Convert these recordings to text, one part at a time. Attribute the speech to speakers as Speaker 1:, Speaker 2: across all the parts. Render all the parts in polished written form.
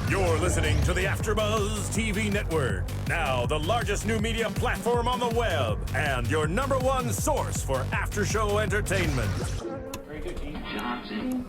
Speaker 1: You're listening to the AFTERBUZZ TV network, now the largest new media platform on the web, and your #1 source for after-show entertainment.
Speaker 2: Very good, Dean Johnson.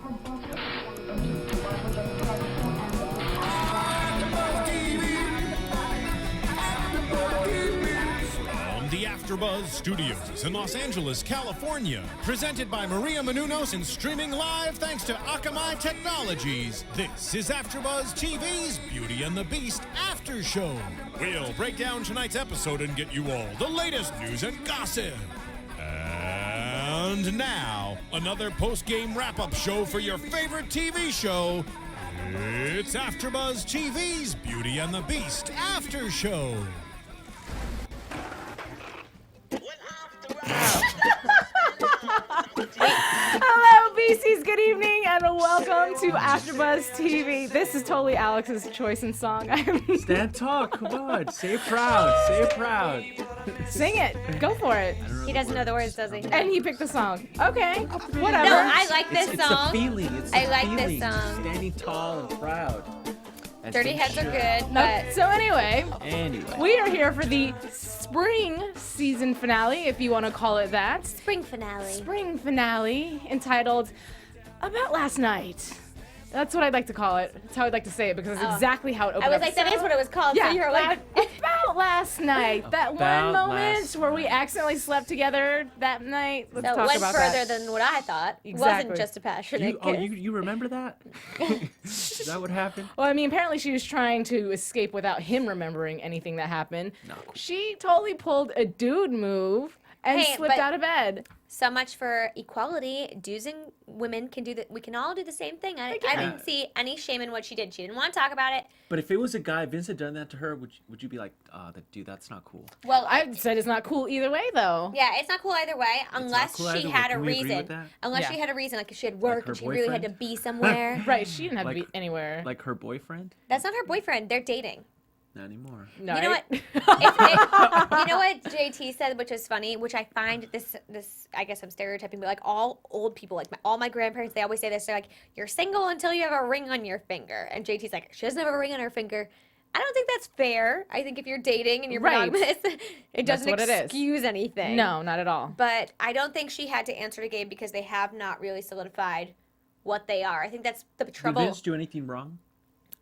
Speaker 3: The AFTERBUZZ Studios in Los Angeles, California. Presented by Maria Menounos and streaming live thanks to Akamai Technologies. This is AFTERBUZZ TV's Beauty and the Beast After Show. We'll break down tonight's episode and get you all the latest news and gossip. And now, another post-game wrap-up show for your favorite TV show. It's AFTERBUZZ TV's Beauty and the Beast After Show.
Speaker 4: Hello, BCs. Good evening, and welcome to AFTERBUZZ TV. This is totally Alex's choice and song.
Speaker 5: Stand tall, come on. Say it proud, say it proud.
Speaker 4: Sing it. Go for it.
Speaker 6: He doesn't know the words, does he?
Speaker 4: And he picked the song. Okay, whatever.
Speaker 6: No, I like this
Speaker 5: It's
Speaker 6: song.
Speaker 5: the feeling. It's
Speaker 6: I
Speaker 5: the
Speaker 6: like this
Speaker 5: feeling.
Speaker 6: song.
Speaker 5: Standing tall and proud. That's
Speaker 6: Dirty
Speaker 5: the
Speaker 6: Heads are
Speaker 5: shirt.
Speaker 6: good,
Speaker 4: Nope.
Speaker 6: but
Speaker 4: So anyway,
Speaker 5: Anyway.
Speaker 4: we are here for the spring season finale, if you want to call it that.
Speaker 6: spring finale.
Speaker 4: Spring finale entitled About Last Night. That's what I'd like to call it. That's how I'd like to say it because it's exactly how it opened
Speaker 6: I was
Speaker 4: up.
Speaker 6: like, that is what it was called.
Speaker 4: Yeah,
Speaker 6: so you're like,
Speaker 4: about last night. That one
Speaker 5: About
Speaker 4: moment
Speaker 5: last
Speaker 4: where we
Speaker 5: night.
Speaker 4: accidentally slept together that night. Let's
Speaker 6: that
Speaker 4: talk
Speaker 6: went
Speaker 4: about
Speaker 6: further
Speaker 4: that.
Speaker 6: than what I thought.
Speaker 4: Exactly.
Speaker 6: Wasn't just a passionate kiss.
Speaker 5: You remember that? Is that what happened?
Speaker 4: Well, I mean, apparently she was trying to escape without him remembering anything that happened.
Speaker 5: No.
Speaker 4: She totally pulled a dude move and
Speaker 6: Hey,
Speaker 4: slipped
Speaker 6: but-
Speaker 4: out of bed.
Speaker 6: So much for equality. Dudes and women can do that. We can all do the same thing. I didn't see any shame in what she did. She didn't want to talk about it.
Speaker 5: But if it was a guy, Vince had done that to her, would you be like, dude, that's not cool?
Speaker 6: Well,
Speaker 4: I said it's not cool either way, though.
Speaker 6: yeah, it's not cool either way unless
Speaker 5: cool
Speaker 6: she
Speaker 5: either way.
Speaker 6: had a
Speaker 5: Can we agree
Speaker 6: reason.
Speaker 5: with that?
Speaker 6: Unless
Speaker 4: Yeah.
Speaker 6: she had a reason, like if she had work
Speaker 5: her
Speaker 6: and she really had to
Speaker 5: boyfriend?
Speaker 6: be somewhere.
Speaker 4: Right, she didn't have to
Speaker 5: Like-
Speaker 4: be anywhere.
Speaker 5: Like her boyfriend?
Speaker 6: That's not her boyfriend. They're dating.
Speaker 5: Not anymore.
Speaker 4: No,
Speaker 6: You know
Speaker 4: right?
Speaker 6: what? You know what JT said, which is funny, which I find this I guess I'm stereotyping, but like all old people, like all my grandparents, they always say this. They're like, "You're single until you have a ring on your finger," and JT's like, "She doesn't have a ring on her finger." I don't think that's fair. I think if you're dating and you're
Speaker 4: Right.
Speaker 6: monogamous, it
Speaker 4: That's
Speaker 6: doesn't
Speaker 4: what it is.
Speaker 6: excuse anything.
Speaker 4: No, not at all.
Speaker 6: But I don't think she had to answer to Gabe because they have not really solidified what they are. I think that's the
Speaker 5: Did
Speaker 6: trouble.
Speaker 5: Vince do anything wrong?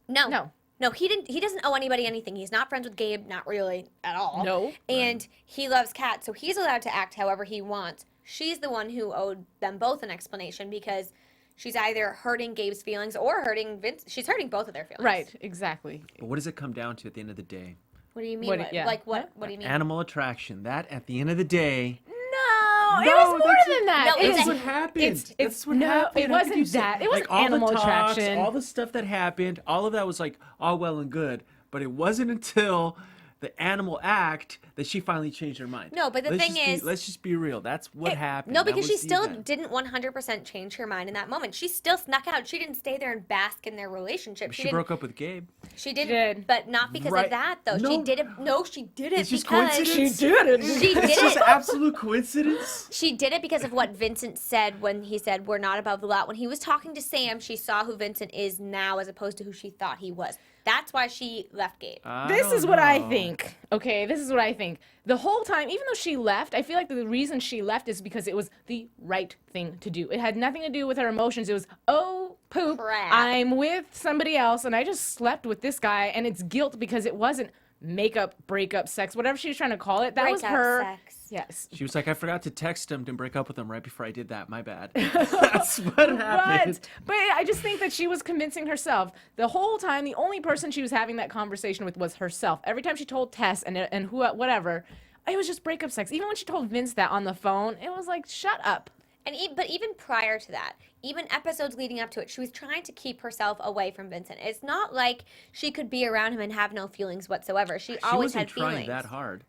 Speaker 4: No.
Speaker 6: No, he didn't. He doesn't owe anybody anything. He's not friends with Gabe, not really at all.
Speaker 4: No.
Speaker 6: And he loves Kat, so he's allowed to act however he wants. She's the one who owed them both an explanation because she's either hurting Gabe's feelings or hurting Vince. She's hurting both of their feelings.
Speaker 4: Right, exactly.
Speaker 5: But what does it come down to at the end of the day?
Speaker 6: What do you mean?
Speaker 4: What-
Speaker 6: What,
Speaker 4: yeah.
Speaker 6: Like what? What do you mean?
Speaker 5: Animal attraction. That, at the end of the day...
Speaker 4: No, it
Speaker 5: No,
Speaker 4: was more
Speaker 5: that's-
Speaker 4: than that.
Speaker 6: No,
Speaker 4: It
Speaker 6: it's-
Speaker 4: is-
Speaker 5: what happened.
Speaker 4: it's-
Speaker 5: That's what
Speaker 4: no,
Speaker 5: happened.
Speaker 4: it
Speaker 5: How could
Speaker 4: wasn't
Speaker 5: you say-
Speaker 4: that. It wasn't
Speaker 5: like, all
Speaker 4: animal
Speaker 5: the talks,
Speaker 4: attraction.
Speaker 5: all the stuff that happened, all of that was like all well and good. But it wasn't until the animal act that she finally changed her mind.
Speaker 6: No, but the
Speaker 5: Let's
Speaker 6: thing
Speaker 5: just
Speaker 6: is-
Speaker 5: let's just be real. That's what happened.
Speaker 6: No,
Speaker 5: That
Speaker 6: because she
Speaker 5: was the
Speaker 6: still
Speaker 5: event.
Speaker 6: didn't 100% change her mind in that moment. She still snuck out. She didn't stay there and bask in their relationship.
Speaker 5: She
Speaker 6: didn't,
Speaker 5: broke up with Gabe.
Speaker 6: She didn't,
Speaker 4: did.
Speaker 6: but not because
Speaker 5: Right.
Speaker 6: of that though. She
Speaker 5: No.
Speaker 6: did it. No, she did it
Speaker 5: It's just
Speaker 6: because
Speaker 5: coincidence?
Speaker 4: She did it.
Speaker 6: She did
Speaker 5: It's just
Speaker 6: it.
Speaker 5: absolute coincidence.
Speaker 6: She did it because of what Vincent said when he said we're not above the law. When he was talking to Sam, she saw who Vincent is now as opposed to who she thought he was. That's why she left Gabe.
Speaker 4: This is what I think. Okay, this is what I think. The whole time, even though she left, I feel like the reason she left is because it was the right thing to do. It had nothing to do with her emotions. It was, oh, poop,
Speaker 6: Crap.
Speaker 4: I'm with somebody else, and I just slept with this guy, and it's guilt because it wasn't makeup, breakup, sex, whatever she was trying to call it. That was
Speaker 6: Breakup
Speaker 4: her.
Speaker 6: sex.
Speaker 4: Yes.
Speaker 5: She was like, I forgot to text him to break up with him right before I did that. My bad. That's what happened.
Speaker 4: But I just think that she was convincing herself the whole time. The only person she was having that conversation with was herself. Every time she told Tess and who whatever, it was just breakup sex. Even when she told Vince that on the phone, it was like, shut up.
Speaker 6: And but even prior to that, even episodes leading up to it, she was trying to keep herself away from Vincent. It's not like she could be around him and have no feelings whatsoever. She always
Speaker 5: wasn't
Speaker 6: had
Speaker 5: trying
Speaker 6: feelings.
Speaker 5: that hard.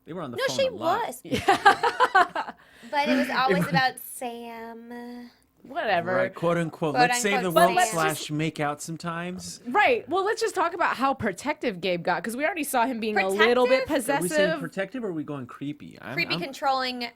Speaker 5: They were on the
Speaker 6: No,
Speaker 5: phone
Speaker 6: she
Speaker 5: a lot.
Speaker 6: was. But it was always about Sam.
Speaker 4: Whatever.
Speaker 5: Right, quote unquote.
Speaker 6: Quote,
Speaker 5: Let's save the
Speaker 6: unquote,
Speaker 5: world
Speaker 6: Sam.
Speaker 5: / make out sometimes.
Speaker 4: Right. Well, let's just talk about how protective Gabe got, because we already saw him being a little bit
Speaker 6: Protective?
Speaker 5: Are we saying
Speaker 4: possessive.
Speaker 5: protective or are we going creepy?
Speaker 6: Creepy, controlling.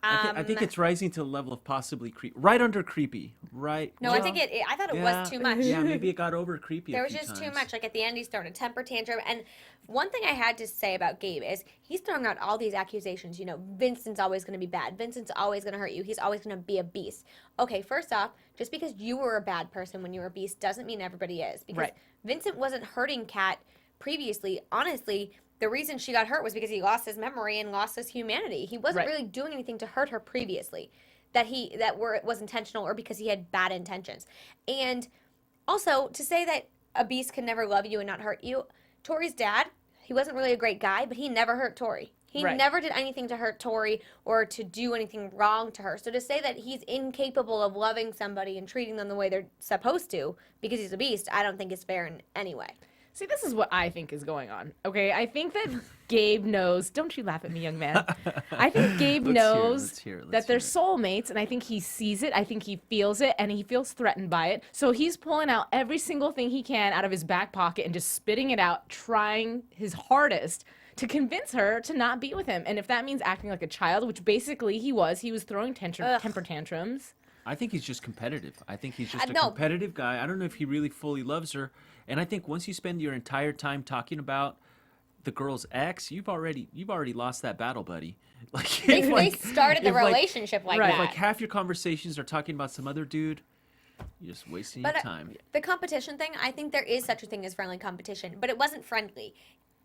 Speaker 5: I think it's rising to the level of possibly right under creepy, right?
Speaker 6: No, I think I thought it was too much.
Speaker 5: Yeah, maybe it got over creepy.
Speaker 6: There was just too much. Like at the end, he's throwing a temper tantrum. And one thing I had to say about Gabe is he's throwing out all these accusations. You know, Vincent's always going to be bad. Vincent's always going to hurt you. He's always going to be a beast. Okay, first off, just because you were a bad person when you were a beast doesn't mean everybody is. Because Vincent wasn't hurting Cat previously. Honestly, the reason she got hurt was because he lost his memory and lost his humanity. He wasn't really doing anything to hurt her previously that was intentional or because he had bad intentions. And also, to say that a beast can never love you and not hurt you, Tori's dad, he wasn't really a great guy, but he never hurt Tori. He never did anything to hurt Tori or to do anything wrong to her. So to say that he's incapable of loving somebody and treating them the way they're supposed to because he's a beast, I don't think is fair in any way.
Speaker 4: See, this is what I think is going on. Okay, I think that Gabe knows. Don't you laugh at me, young man. I think Gabe knows that they're soulmates, and I think he sees it. I think he feels it, and he feels threatened by it. So he's pulling out every single thing he can out of his back pocket and just spitting it out, trying his hardest to convince her to not be with him. And if that means acting like a child, which basically he was throwing temper tantrums.
Speaker 5: I think he's just competitive. I think he's just a competitive guy. I don't know if he really fully loves her. And I think once you spend your entire time talking about the girl's ex, you've already lost that battle, buddy. Like
Speaker 6: they started the relationship like that.
Speaker 5: If like half your conversations are talking about some other dude, you're just wasting your time.
Speaker 6: The competition thing, I think there is such a thing as friendly competition, but it wasn't friendly.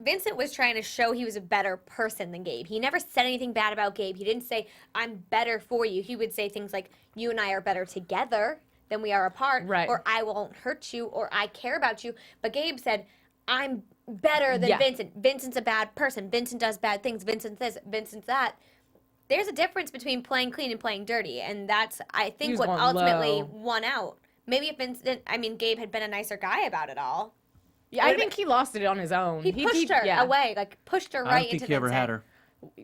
Speaker 6: Vincent was trying to show he was a better person than Gabe. He never said anything bad about Gabe. He didn't say, I'm better for you. He would say things like, you and I are better together than we are apart, or I won't hurt you, or I care about you. But Gabe said, I'm better than Vincent. Vincent's a bad person. Vincent does bad things. Vincent this, Vincent that. There's a difference between playing clean and playing dirty, and that's, I think, what ultimately won out. Maybe if Gabe had been a nicer guy about it all.
Speaker 4: Yeah, I think he lost it on his own.
Speaker 6: He pushed her away, like pushed her right into Vincent.
Speaker 5: I don't think he ever had her.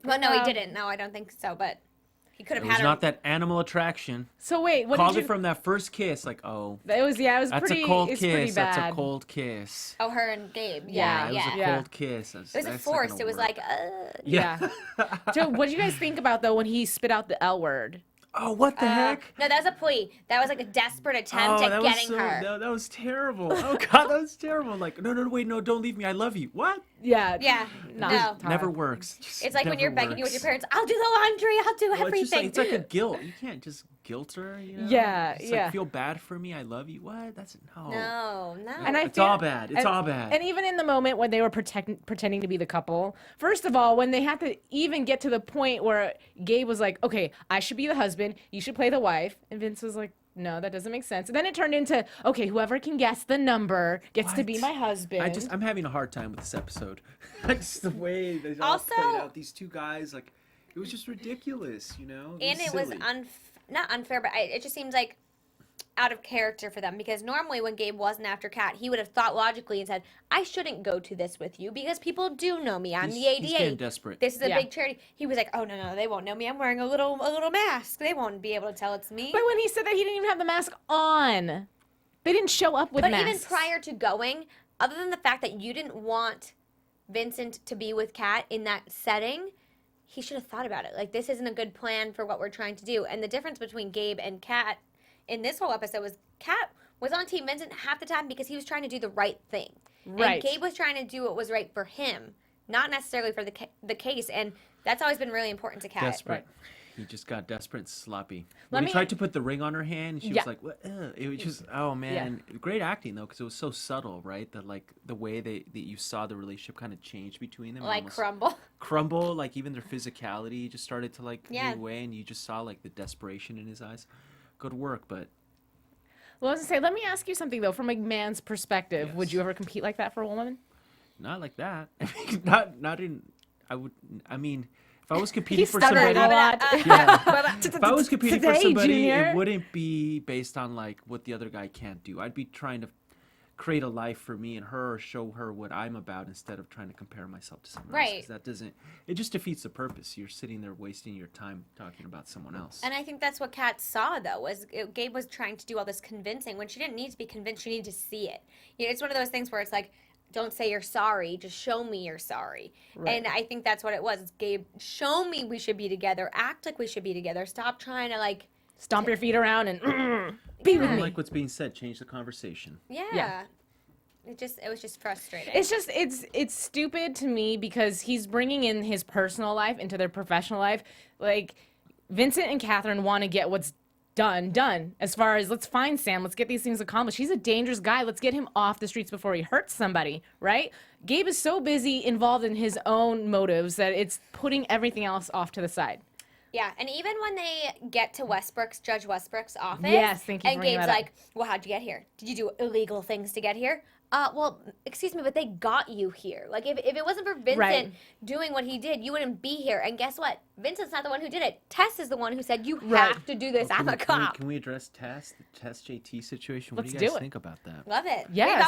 Speaker 6: Well, no, he didn't. No, I don't think so, but he could have had her.
Speaker 5: It was not that animal attraction.
Speaker 4: So wait, what
Speaker 5: called it from that first kiss, like, oh.
Speaker 4: It was
Speaker 5: that's
Speaker 4: pretty,
Speaker 5: a cold
Speaker 4: it's
Speaker 5: kiss.
Speaker 4: Pretty bad.
Speaker 5: That's a cold kiss.
Speaker 6: Oh, her and Gabe.
Speaker 5: Yeah, it was a cold kiss.
Speaker 6: It was a forced. It was like,
Speaker 4: Yeah. So what do you guys think about, though, when he spit out the L word?
Speaker 5: Oh, what the heck?
Speaker 6: No, that was a plea. That was like a desperate attempt at getting her.
Speaker 5: No, that was terrible. Oh, God, that was terrible. Like, no, wait, no, don't leave me. I love you. What?
Speaker 4: Yeah.
Speaker 6: Yeah. No.
Speaker 5: Never works.
Speaker 6: It's like when you're begging you with your parents, I'll do the laundry. I'll do everything.
Speaker 5: It's like a guilt. You can't just guilt her, you know?
Speaker 4: Yeah,
Speaker 5: it's like, feel bad for me. I love you. What? That's
Speaker 6: no.
Speaker 4: And
Speaker 5: it's all bad. It's all bad.
Speaker 4: And even in the moment when they were pretending to be the couple, first of all, when they had to even get to the point where Gabe was like, okay, I should be the husband, you should play the wife, and Vince was like, no, that doesn't make sense. And then it turned into, okay, whoever can guess the number gets to be my husband.
Speaker 5: I'm having a hard time with this episode. Just the way they all played out. These two guys, like, it was just ridiculous, you know?
Speaker 6: It was not unfair, but it just seems like out of character for them, because normally when Gabe wasn't after Cat, he would have thought logically and said, I shouldn't go to this with you because people do know me. I'm the ADA.
Speaker 5: He's getting desperate.
Speaker 6: This is a big charity. He was like, oh, no, they won't know me. I'm wearing a little mask. They won't be able to tell it's me.
Speaker 4: But when he said that, he didn't even have the mask on. They didn't show up with masks.
Speaker 6: But even prior to going, other than the fact that you didn't want Vincent to be with Cat in that setting, he should have thought about it. Like, this isn't a good plan for what we're trying to do. And the difference between Gabe and Cat in this whole episode was Cat was on Team Vincent half the time because he was trying to do the right thing. Right. And Gabe was trying to do what was right for him, not necessarily for the case. And that's always been really important to Cat.
Speaker 5: Desperate. Right. He just got desperate and sloppy. When he tried to put the ring on her hand, she was like, what? It was just, oh, man. Yeah. Great acting, though, because it was so subtle, right? That, like, the way that you saw the relationship kind of change between them.
Speaker 6: Like crumble.
Speaker 5: Crumble, like, even their physicality just started to, like, move away, and you just saw, like, the desperation in his eyes. Good work, but...
Speaker 4: Well, I was going to say, let me ask you something, though. From a man's perspective,
Speaker 5: yes.
Speaker 4: Would you ever compete like that for a woman?
Speaker 5: Not like that. Not in... I mean... If I was competing for somebody, if I was competing for somebody, it wouldn't be based on like what the other guy can't do. I'd be trying to create a life for me and her, or show her what I'm about instead of trying to compare myself to someone else. Because that doesn't. It just defeats the purpose. You're sitting there wasting your time talking about someone else.
Speaker 6: And I think that's what Kat saw, though, was Gabe was trying to do all this convincing when she didn't need to be convinced. She needed to see it. You know, it's one of those things where it's like, don't say you're sorry, just show me you're sorry. Right. And I think that's what it was. It's Gabe, show me we should be together. Act like we should be together. Stop trying to like
Speaker 4: stomp your feet around and be with me.
Speaker 5: Like what's being said, change the conversation.
Speaker 6: Yeah. It was just frustrating.
Speaker 4: It's stupid to me because he's bringing in his personal life into their professional life. Like Vincent and Catherine want to get what's done as far as let's find Sam, let's get these things accomplished. He's a dangerous guy, let's get him off the streets before he hurts somebody, right? Gabe is so busy involved in his own motives that it's putting everything else off to the side.
Speaker 6: Yeah, and even when they get to Judge Westbrook's office,
Speaker 4: yes, thank you
Speaker 6: and Gabe's like, well, how'd you get here? Did you do illegal things to get here? Well, excuse me, but they got you here. Like, if it wasn't for Vincent doing what he did, you wouldn't be here. And guess what? Vincent's not the one who did it. Tess is the one who said, you have to do this. I'm a cop.
Speaker 5: Can we address Tess, the Tess JT situation?
Speaker 4: Let's
Speaker 5: what do you guys
Speaker 4: do it.
Speaker 5: think about that?
Speaker 6: Love it.
Speaker 4: Yes.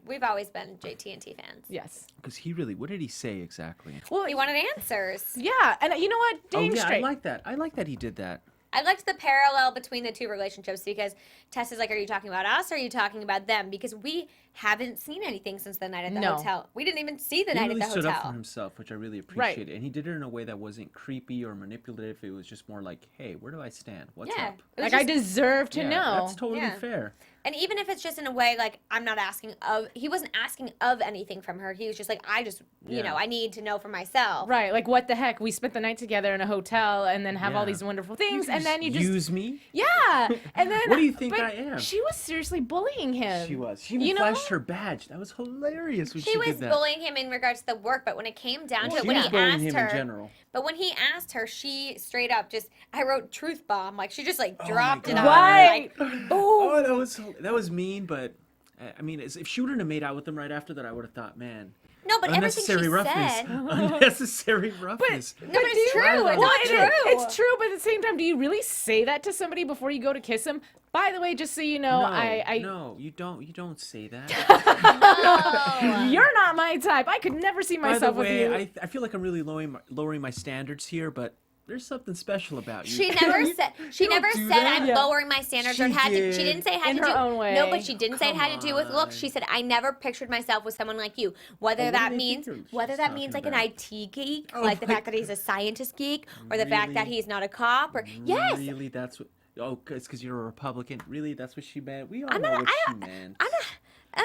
Speaker 6: We've always been JT and T fans.
Speaker 4: Yes.
Speaker 5: Because he really, what did he say exactly?
Speaker 4: Well,
Speaker 6: he wanted answers.
Speaker 4: Yeah, and you know what? Dang straight.
Speaker 5: I like that. I like that he did that.
Speaker 6: I liked the parallel between the two relationships because Tess is like, are you talking about us or are you talking about them? Because we haven't seen anything since the night at the hotel. We didn't even see the night at the hotel.
Speaker 5: He really stood up for himself, which I really appreciated. And he did it in a way that wasn't creepy or manipulative. It was just more like, hey, where do I stand? What's up?
Speaker 4: Like, I deserve to know.
Speaker 5: That's totally fair.
Speaker 6: And even if it's just in a way, like, I'm not asking he wasn't asking of anything from her. He was just like, I just, you know, I need to know for myself.
Speaker 4: Right. Like, what the heck? We spent the night together in a hotel and then have all these wonderful things. And then you just
Speaker 5: use me?
Speaker 4: Yeah. And then
Speaker 5: what do you think I am?
Speaker 4: She was seriously bullying him.
Speaker 5: She was. She even flashed her badge. That was hilarious when she did that.
Speaker 6: She was bullying him in regards to the work, but when it came down to it,
Speaker 5: she
Speaker 6: when
Speaker 5: was
Speaker 6: he
Speaker 5: bullying
Speaker 6: asked
Speaker 5: him
Speaker 6: her,
Speaker 5: in general.
Speaker 6: But when he asked her, she straight up just, I wrote truth bomb. Like, she just, like, dropped it on
Speaker 4: right.
Speaker 6: her. Like,
Speaker 5: oh, that was mean, but, I mean, if she wouldn't have made out with him right after that, I would have thought, man.
Speaker 6: No, but everything she said.
Speaker 5: Unnecessary roughness.
Speaker 6: No, but it's true. It's not true.
Speaker 4: It's true, but at the same time, do you really say that to somebody before you go to kiss them? By the way, just so you know,
Speaker 5: No, you don't say that.
Speaker 6: No.
Speaker 4: You're not my type. I could never see myself with you.
Speaker 5: I feel like I'm really lowering my standards here, but there's something special about you.
Speaker 6: She never said I'm lowering my standards or she didn't say it had
Speaker 4: in
Speaker 6: to
Speaker 4: her
Speaker 6: do
Speaker 4: own way.
Speaker 6: No, but she didn't say it had to do with looks. She said I never pictured myself with someone like you. Whether that means like an IT geek, like the fact that he's a scientist geek, or the fact that he's not a cop, or yes.
Speaker 5: Really, that's what. Oh, it's because you're a Republican. Really, that's what she meant. We all know what she meant.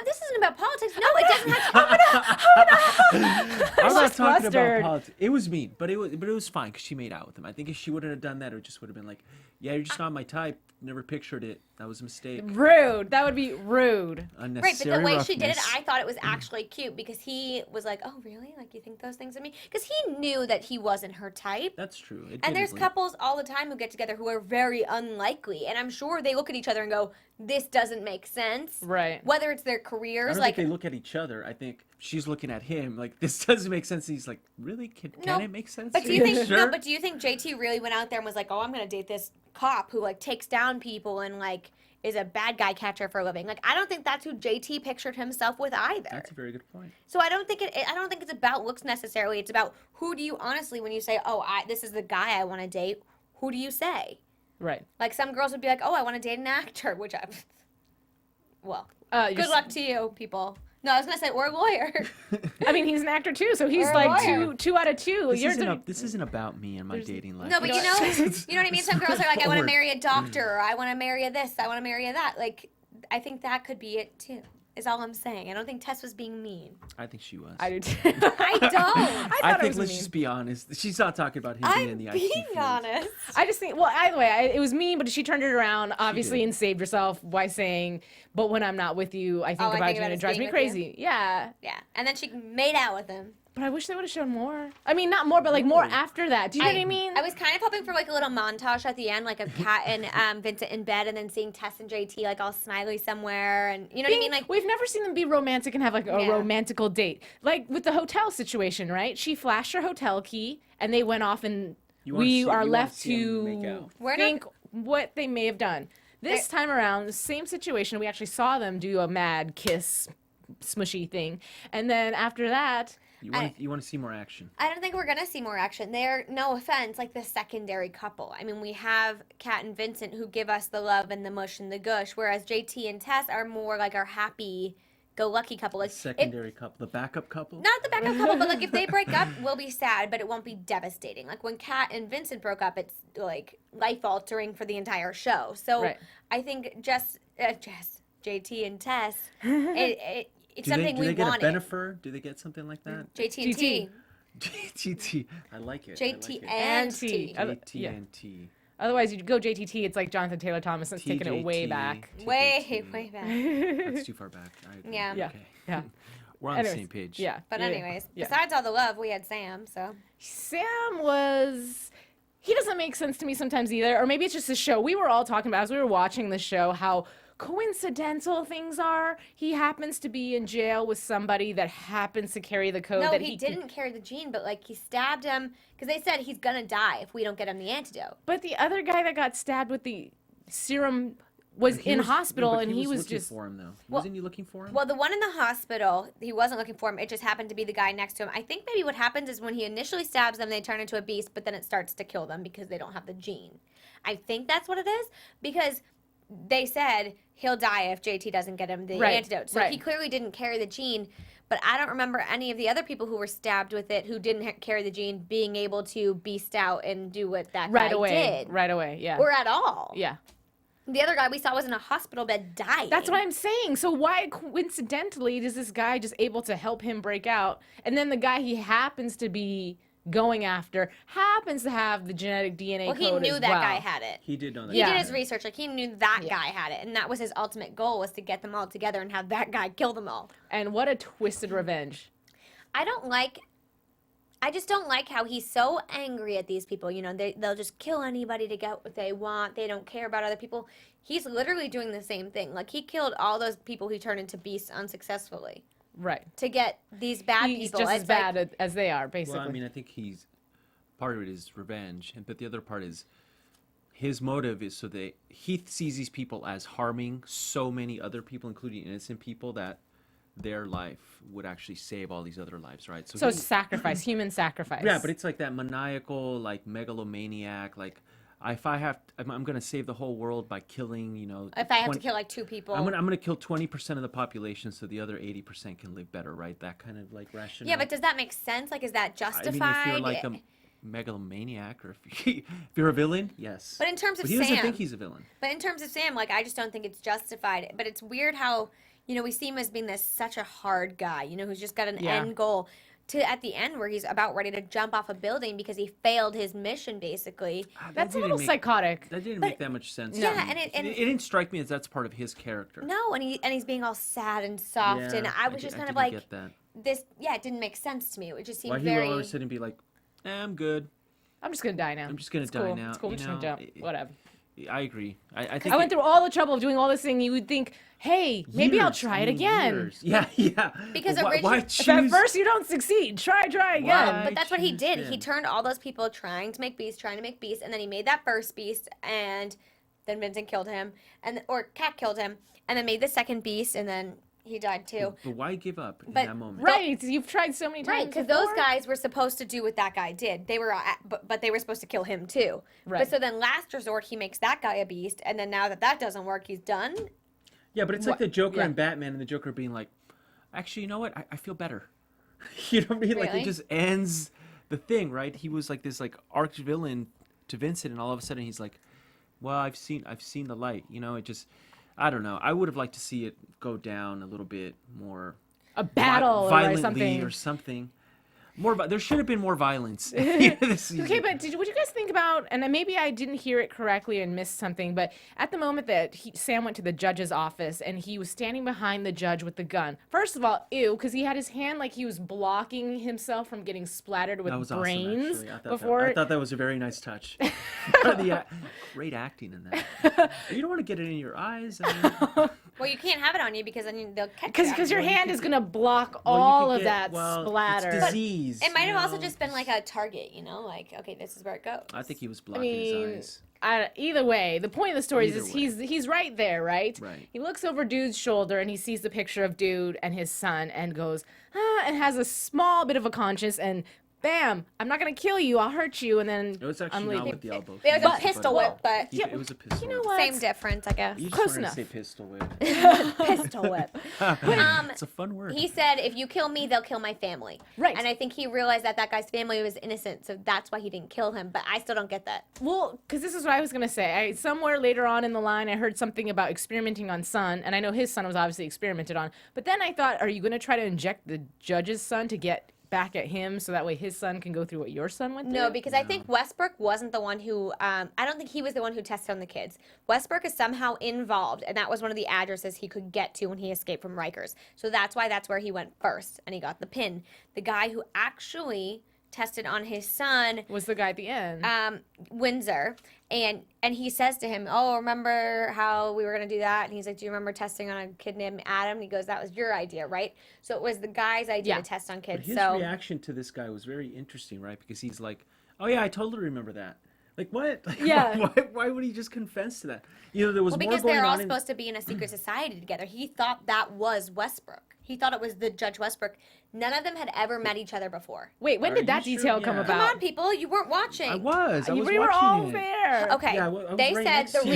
Speaker 6: This isn't about politics. No, it doesn't have
Speaker 5: I'm not talking about politics. It was mean, but it was fine because she made out with him. I think if she wouldn't have done that, it just would have been like, yeah, you're just not my type. Never pictured it. That was a mistake.
Speaker 4: Rude. That would be rude.
Speaker 5: Unnecessary
Speaker 6: right, but the way
Speaker 5: roughness.
Speaker 6: she did it, I thought it was actually cute because he was like, oh, really? Like, you think those things of me? Because he knew that he wasn't her type.
Speaker 5: That's true.
Speaker 6: And there's couples all the time who get together who are very unlikely. And I'm sure they look at each other and go, this doesn't make sense.
Speaker 4: Right.
Speaker 6: Whether it's their careers.
Speaker 5: I don't think they look at each other. I think she's looking at him like, this doesn't make sense. And he's like, really? Can it make sense?
Speaker 6: But do you think
Speaker 5: sure?
Speaker 6: but do you think JT really went out there and was like, oh, I'm gonna date this cop who like takes down people and like is a bad guy catcher for a living? Like, I don't think that's who JT pictured himself with either.
Speaker 5: That's a very good point.
Speaker 6: So I don't think it's about looks necessarily. It's about who do you honestly, when you say, oh, this is the guy I want to date, who do you say?
Speaker 4: Right.
Speaker 6: Like some girls would be like, oh, I want to date an actor, which good luck to you, people. No, I was gonna say, or a lawyer.
Speaker 4: I mean, he's an actor too, so he's like two out of two.
Speaker 5: This isn't about me and my dating life.
Speaker 6: No, but you know what I mean? Some girls are like, I want to marry a doctor, or I want to marry a this, I want to marry a that. Like, I think that could be it too. Is all I'm saying. I don't think Tess was being mean.
Speaker 5: I think she was.
Speaker 4: I do too.
Speaker 6: I don't.
Speaker 5: I think let's just be honest. She's not talking about him being in the IT field.
Speaker 6: I'm being honest.
Speaker 4: I just think, well, either way, it was mean, but she turned it around, obviously, and saved herself by saying, but when I'm not with you, I think about you and it drives me crazy. Yeah.
Speaker 6: Yeah. And then she made out with him.
Speaker 4: But I wish they would have shown more. I mean, not more, but like more after that. Do you know what I mean?
Speaker 6: I was kind of hoping for like a little montage at the end, like of Cat and Vincent in bed, and then seeing Tess and JT like all smiley somewhere, and you know what I mean? Like
Speaker 4: we've never seen them be romantic and have like a romantical date, like with the hotel situation, right? She flashed her hotel key, and they went off, and we are left to think what they may have done. This time around, the same situation. We actually saw them do a mad kiss, smushy thing, and then after that.
Speaker 5: You want to see more action.
Speaker 6: I don't think we're going to see more action. They're, no offense, like the secondary couple. I mean, we have Cat and Vincent who give us the love and the mush and the gush, whereas JT and Tess are more like our happy happy-go-lucky couple. Like
Speaker 5: Secondary couple, the backup couple.
Speaker 6: not the backup couple, but like if they break up, we'll be sad, but it won't be devastating. Like when Cat and Vincent broke up, it's like life-altering for the entire show. So
Speaker 4: Right.
Speaker 6: I think JT and Tess, it's something
Speaker 5: do
Speaker 6: we
Speaker 5: they get
Speaker 6: wanted.
Speaker 5: a Bennifer? Do they get something like that?
Speaker 6: JT and T.
Speaker 5: JT. I like it.
Speaker 6: JT
Speaker 5: I like
Speaker 6: and
Speaker 4: T.
Speaker 6: T.
Speaker 5: it.
Speaker 4: Yeah.
Speaker 5: JT and T.
Speaker 4: Otherwise, you go JTT. It's like Jonathan Taylor Thomas and taking it way
Speaker 5: TJT.
Speaker 4: back.
Speaker 6: Way back.
Speaker 5: That's too far back. I agree.
Speaker 6: Yeah.
Speaker 4: Yeah.
Speaker 5: Okay.
Speaker 4: Yeah.
Speaker 5: We're on
Speaker 4: Anyways,
Speaker 5: the same page.
Speaker 4: Yeah.
Speaker 6: But
Speaker 4: yeah,
Speaker 6: anyways,
Speaker 4: yeah.
Speaker 6: besides all the love, we had Sam, so.
Speaker 4: Sam was. He doesn't make sense to me sometimes either. Or maybe it's just the show. We were all talking about as we were watching the show how coincidental things are. He happens to be in jail with somebody that happens to carry the code
Speaker 6: No,
Speaker 4: that
Speaker 6: he
Speaker 4: can-
Speaker 6: didn't carry the gene, but like he stabbed him because they said he's gonna die if we don't get him the antidote.
Speaker 4: But the other guy that got stabbed with the serum was in hospital,
Speaker 5: but
Speaker 4: and he was
Speaker 5: looking
Speaker 4: just.
Speaker 5: for him though. Wasn't he looking for him?
Speaker 6: Well, the one in the hospital, he wasn't looking for him. It just happened to be the guy next to him. I think maybe what happens is when he initially stabs them, they turn into a beast, but then it starts to kill them because they don't have the gene. I think that's what it is because they said he'll die if JT doesn't get him the
Speaker 4: Right,
Speaker 6: antidote. So
Speaker 4: right.
Speaker 6: he clearly didn't carry the gene. But I don't remember any of the other people who were stabbed with it who didn't carry the gene being able to beast out and do what that
Speaker 4: Right
Speaker 6: guy
Speaker 4: away.
Speaker 6: did.
Speaker 4: Right away. Yeah.
Speaker 6: Or at all.
Speaker 4: Yeah.
Speaker 6: The other guy we saw was in a hospital bed dying.
Speaker 4: That's what I'm saying. So why coincidentally is this guy just able to help him break out, and then the guy he happens to be going after happens to have the genetic DNA
Speaker 6: Well,
Speaker 4: code
Speaker 6: he knew
Speaker 4: as
Speaker 6: that
Speaker 4: well.
Speaker 6: guy had it.
Speaker 5: He did know that.
Speaker 6: He
Speaker 4: Yeah.
Speaker 6: did his research. Like, he knew that guy had it. And that was his ultimate goal, was to get them all together and have that guy kill them all.
Speaker 4: And what a twisted revenge.
Speaker 6: I just don't like how he's so angry at these people. You know, they'll just kill anybody to get what they want. They don't care about other people. He's literally doing the same thing. Like, he killed all those people who turned into beasts unsuccessfully
Speaker 4: Right.
Speaker 6: to get these bad
Speaker 4: He's
Speaker 6: people.
Speaker 4: just as
Speaker 6: It's like-
Speaker 4: bad as they are, basically.
Speaker 5: Well, I mean, I think part of it is revenge, but the other part is his motive is so that he sees these people as harming so many other people, including innocent people, that their life would actually save all these other lives, right?
Speaker 4: so it's sacrifice, human sacrifice.
Speaker 5: Yeah, but it's like that maniacal, like megalomaniac, like I'm gonna save the whole world by killing, you know.
Speaker 6: if I have to kill like 2 people.
Speaker 5: I'm gonna kill 20% of the population so the other 80% can live better, right? That kind of like rationale.
Speaker 6: Yeah, but does that make sense? Like, is that justified?
Speaker 5: I mean, if you're like a megalomaniac, or if you're a villain, yes.
Speaker 6: But in terms of
Speaker 5: but he doesn't
Speaker 6: Sam-
Speaker 5: think he's a villain.
Speaker 6: But in terms of Sam, like, I just don't think it's justified. But it's weird how, you know, we see him as being such a hard guy, you know, who's just got an
Speaker 4: Yeah.
Speaker 6: end goal, to at the end where he's about ready to jump off a building because he failed his mission, basically.
Speaker 4: That's a little psychotic.
Speaker 5: That didn't make that much sense.
Speaker 6: Yeah,
Speaker 5: to me.
Speaker 6: and
Speaker 5: it didn't strike me as that's part of his character.
Speaker 6: No, and he's being all sad and soft, and I was just kind of
Speaker 5: didn't
Speaker 6: like,
Speaker 5: get that.
Speaker 6: it didn't make sense to me. It just seemed
Speaker 5: Why he
Speaker 6: very.
Speaker 5: would always sit and be like, I'm good.
Speaker 4: I'm just gonna die now.
Speaker 5: I'm just gonna
Speaker 4: It's
Speaker 5: die
Speaker 4: cool.
Speaker 5: now.
Speaker 4: It's cool. I'm
Speaker 5: You
Speaker 4: just gonna
Speaker 5: know,
Speaker 4: jump. Whatever.
Speaker 5: I agree. I think
Speaker 4: I went through all the trouble of doing all this thing. You would think, hey, maybe I'll
Speaker 5: years,
Speaker 4: try
Speaker 5: I
Speaker 4: it
Speaker 5: mean,
Speaker 4: again.
Speaker 5: years. Yeah.
Speaker 6: Because
Speaker 5: But why
Speaker 6: originally-
Speaker 4: If at
Speaker 5: choose?
Speaker 4: first you don't succeed, try again.
Speaker 5: Why?
Speaker 6: But that's what he
Speaker 5: choose
Speaker 6: did.
Speaker 5: then?
Speaker 6: He turned all those people trying to make beasts, and then he made that first beast, and then Vincent killed him, or Cat killed him, and then made the second beast, and then he died too.
Speaker 5: But why give up in
Speaker 6: But-
Speaker 5: that moment?
Speaker 4: Right, you've tried so many times.
Speaker 6: Right, because those
Speaker 4: before.
Speaker 6: guys were supposed to do what that guy did. They were, but they were supposed to kill him too.
Speaker 4: Right.
Speaker 6: But so then, last resort, he makes that guy a beast, and then now that doesn't work, he's done.
Speaker 5: Yeah, but it's like the Joker
Speaker 4: yeah.
Speaker 5: and Batman, and the Joker being like, actually, you know what? I feel better. You know what I mean? Like,
Speaker 6: Really?
Speaker 5: it just ends the thing, right? He was like this like arch villain to Vincent, and all of a sudden he's like, well, I've seen the light. You know, it just, I don't know. I would have liked to see it go down a little bit more.
Speaker 4: A battle or
Speaker 5: violently
Speaker 4: something.
Speaker 5: or something. There should have been more violence. This season.
Speaker 4: Okay, but would you guys think about, and maybe I didn't hear it correctly and missed something, but at the moment that Sam went to the judge's office and he was standing behind the judge with the gun, first of all, ew, because he had his hand like he was blocking himself from getting splattered with
Speaker 5: That was
Speaker 4: brains
Speaker 5: awesome, actually.
Speaker 4: before.
Speaker 5: I thought that was a very nice touch. Great acting in that. You don't want to get it in your eyes. I mean,
Speaker 6: Well, you can't have it on you because then they'll catch
Speaker 4: Because
Speaker 6: you.
Speaker 4: your hand is going to block
Speaker 5: well, you
Speaker 4: all
Speaker 5: could
Speaker 4: of
Speaker 5: get-
Speaker 4: that
Speaker 5: well,
Speaker 4: splatter.
Speaker 5: It's disease.
Speaker 6: It might
Speaker 5: you
Speaker 6: have also
Speaker 5: know?
Speaker 6: just been like a target, you know, like, okay, this is where it goes.
Speaker 5: I think he was
Speaker 4: I
Speaker 5: blocking
Speaker 4: mean,
Speaker 5: his eyes.
Speaker 4: either way, the point of the story
Speaker 5: Either
Speaker 4: is
Speaker 5: way.
Speaker 4: he's right there, right?
Speaker 5: Right.
Speaker 4: He looks over Dude's shoulder and he sees the picture of Dude and his son and goes, and has a small bit of a conscience and bam, I'm not gonna kill you, I'll hurt you, and then
Speaker 5: It was
Speaker 4: I'm
Speaker 5: actually not
Speaker 4: leaving.
Speaker 5: with the elbow.
Speaker 6: It was a pistol whip, but
Speaker 5: It was a pistol.
Speaker 4: You know
Speaker 5: whip.
Speaker 4: what?
Speaker 6: same difference, I guess.
Speaker 5: You just
Speaker 4: Close
Speaker 5: wanted
Speaker 4: enough.
Speaker 5: to say pistol whip.
Speaker 4: Pistol whip.
Speaker 5: It's a fun word.
Speaker 6: He said, if you kill me, they'll kill my family.
Speaker 4: Right.
Speaker 6: And I think he realized that that guy's family was innocent, so that's why he didn't kill him. But I still don't get that.
Speaker 4: Well, because this is what I was gonna say. Somewhere later on in the line, I heard something about experimenting on son, and I know his son was obviously experimented on. But then I thought, are you gonna try to inject the judge's son to get back at him so that way his son can go through what your son went through?
Speaker 6: No, because I think Westbrook wasn't the one who, I don't think he was the one who tested on the kids. Westbrook is somehow involved, and that was one of the addresses he could get to when he escaped from Rikers. So that's where he went first, and he got the pin. The guy who actually tested on his son,
Speaker 4: was the guy at the end.
Speaker 6: Windsor, and he says to him, oh, remember how we were going to do that? And he's like, do you remember testing on a kid named Adam? And he goes, that was your idea, right? So it was the guy's idea
Speaker 4: Yeah.
Speaker 6: to test on
Speaker 5: But
Speaker 6: kids.
Speaker 5: his
Speaker 6: So
Speaker 5: reaction to this guy was very interesting, right? Because he's like, "Oh yeah, I totally remember that." Like what? Like,
Speaker 4: Yeah.
Speaker 5: Why would he just confess to that? You know, there was
Speaker 6: well,
Speaker 5: more
Speaker 6: because
Speaker 5: going
Speaker 6: they're all
Speaker 5: on.
Speaker 6: supposed to be in a secret society together. He thought that was Westbrook. He thought it was the Judge Westbrook. None of them had ever met each other before.
Speaker 4: Wait, when
Speaker 5: Are
Speaker 4: did that
Speaker 5: you sure?
Speaker 4: detail come
Speaker 5: Yeah.
Speaker 4: about?
Speaker 6: Come on, people, you weren't watching.
Speaker 5: I was
Speaker 4: We
Speaker 5: watching
Speaker 4: were all
Speaker 5: it.
Speaker 4: there.
Speaker 6: Okay,
Speaker 5: Yeah, I was
Speaker 6: they
Speaker 5: right
Speaker 6: said
Speaker 5: next to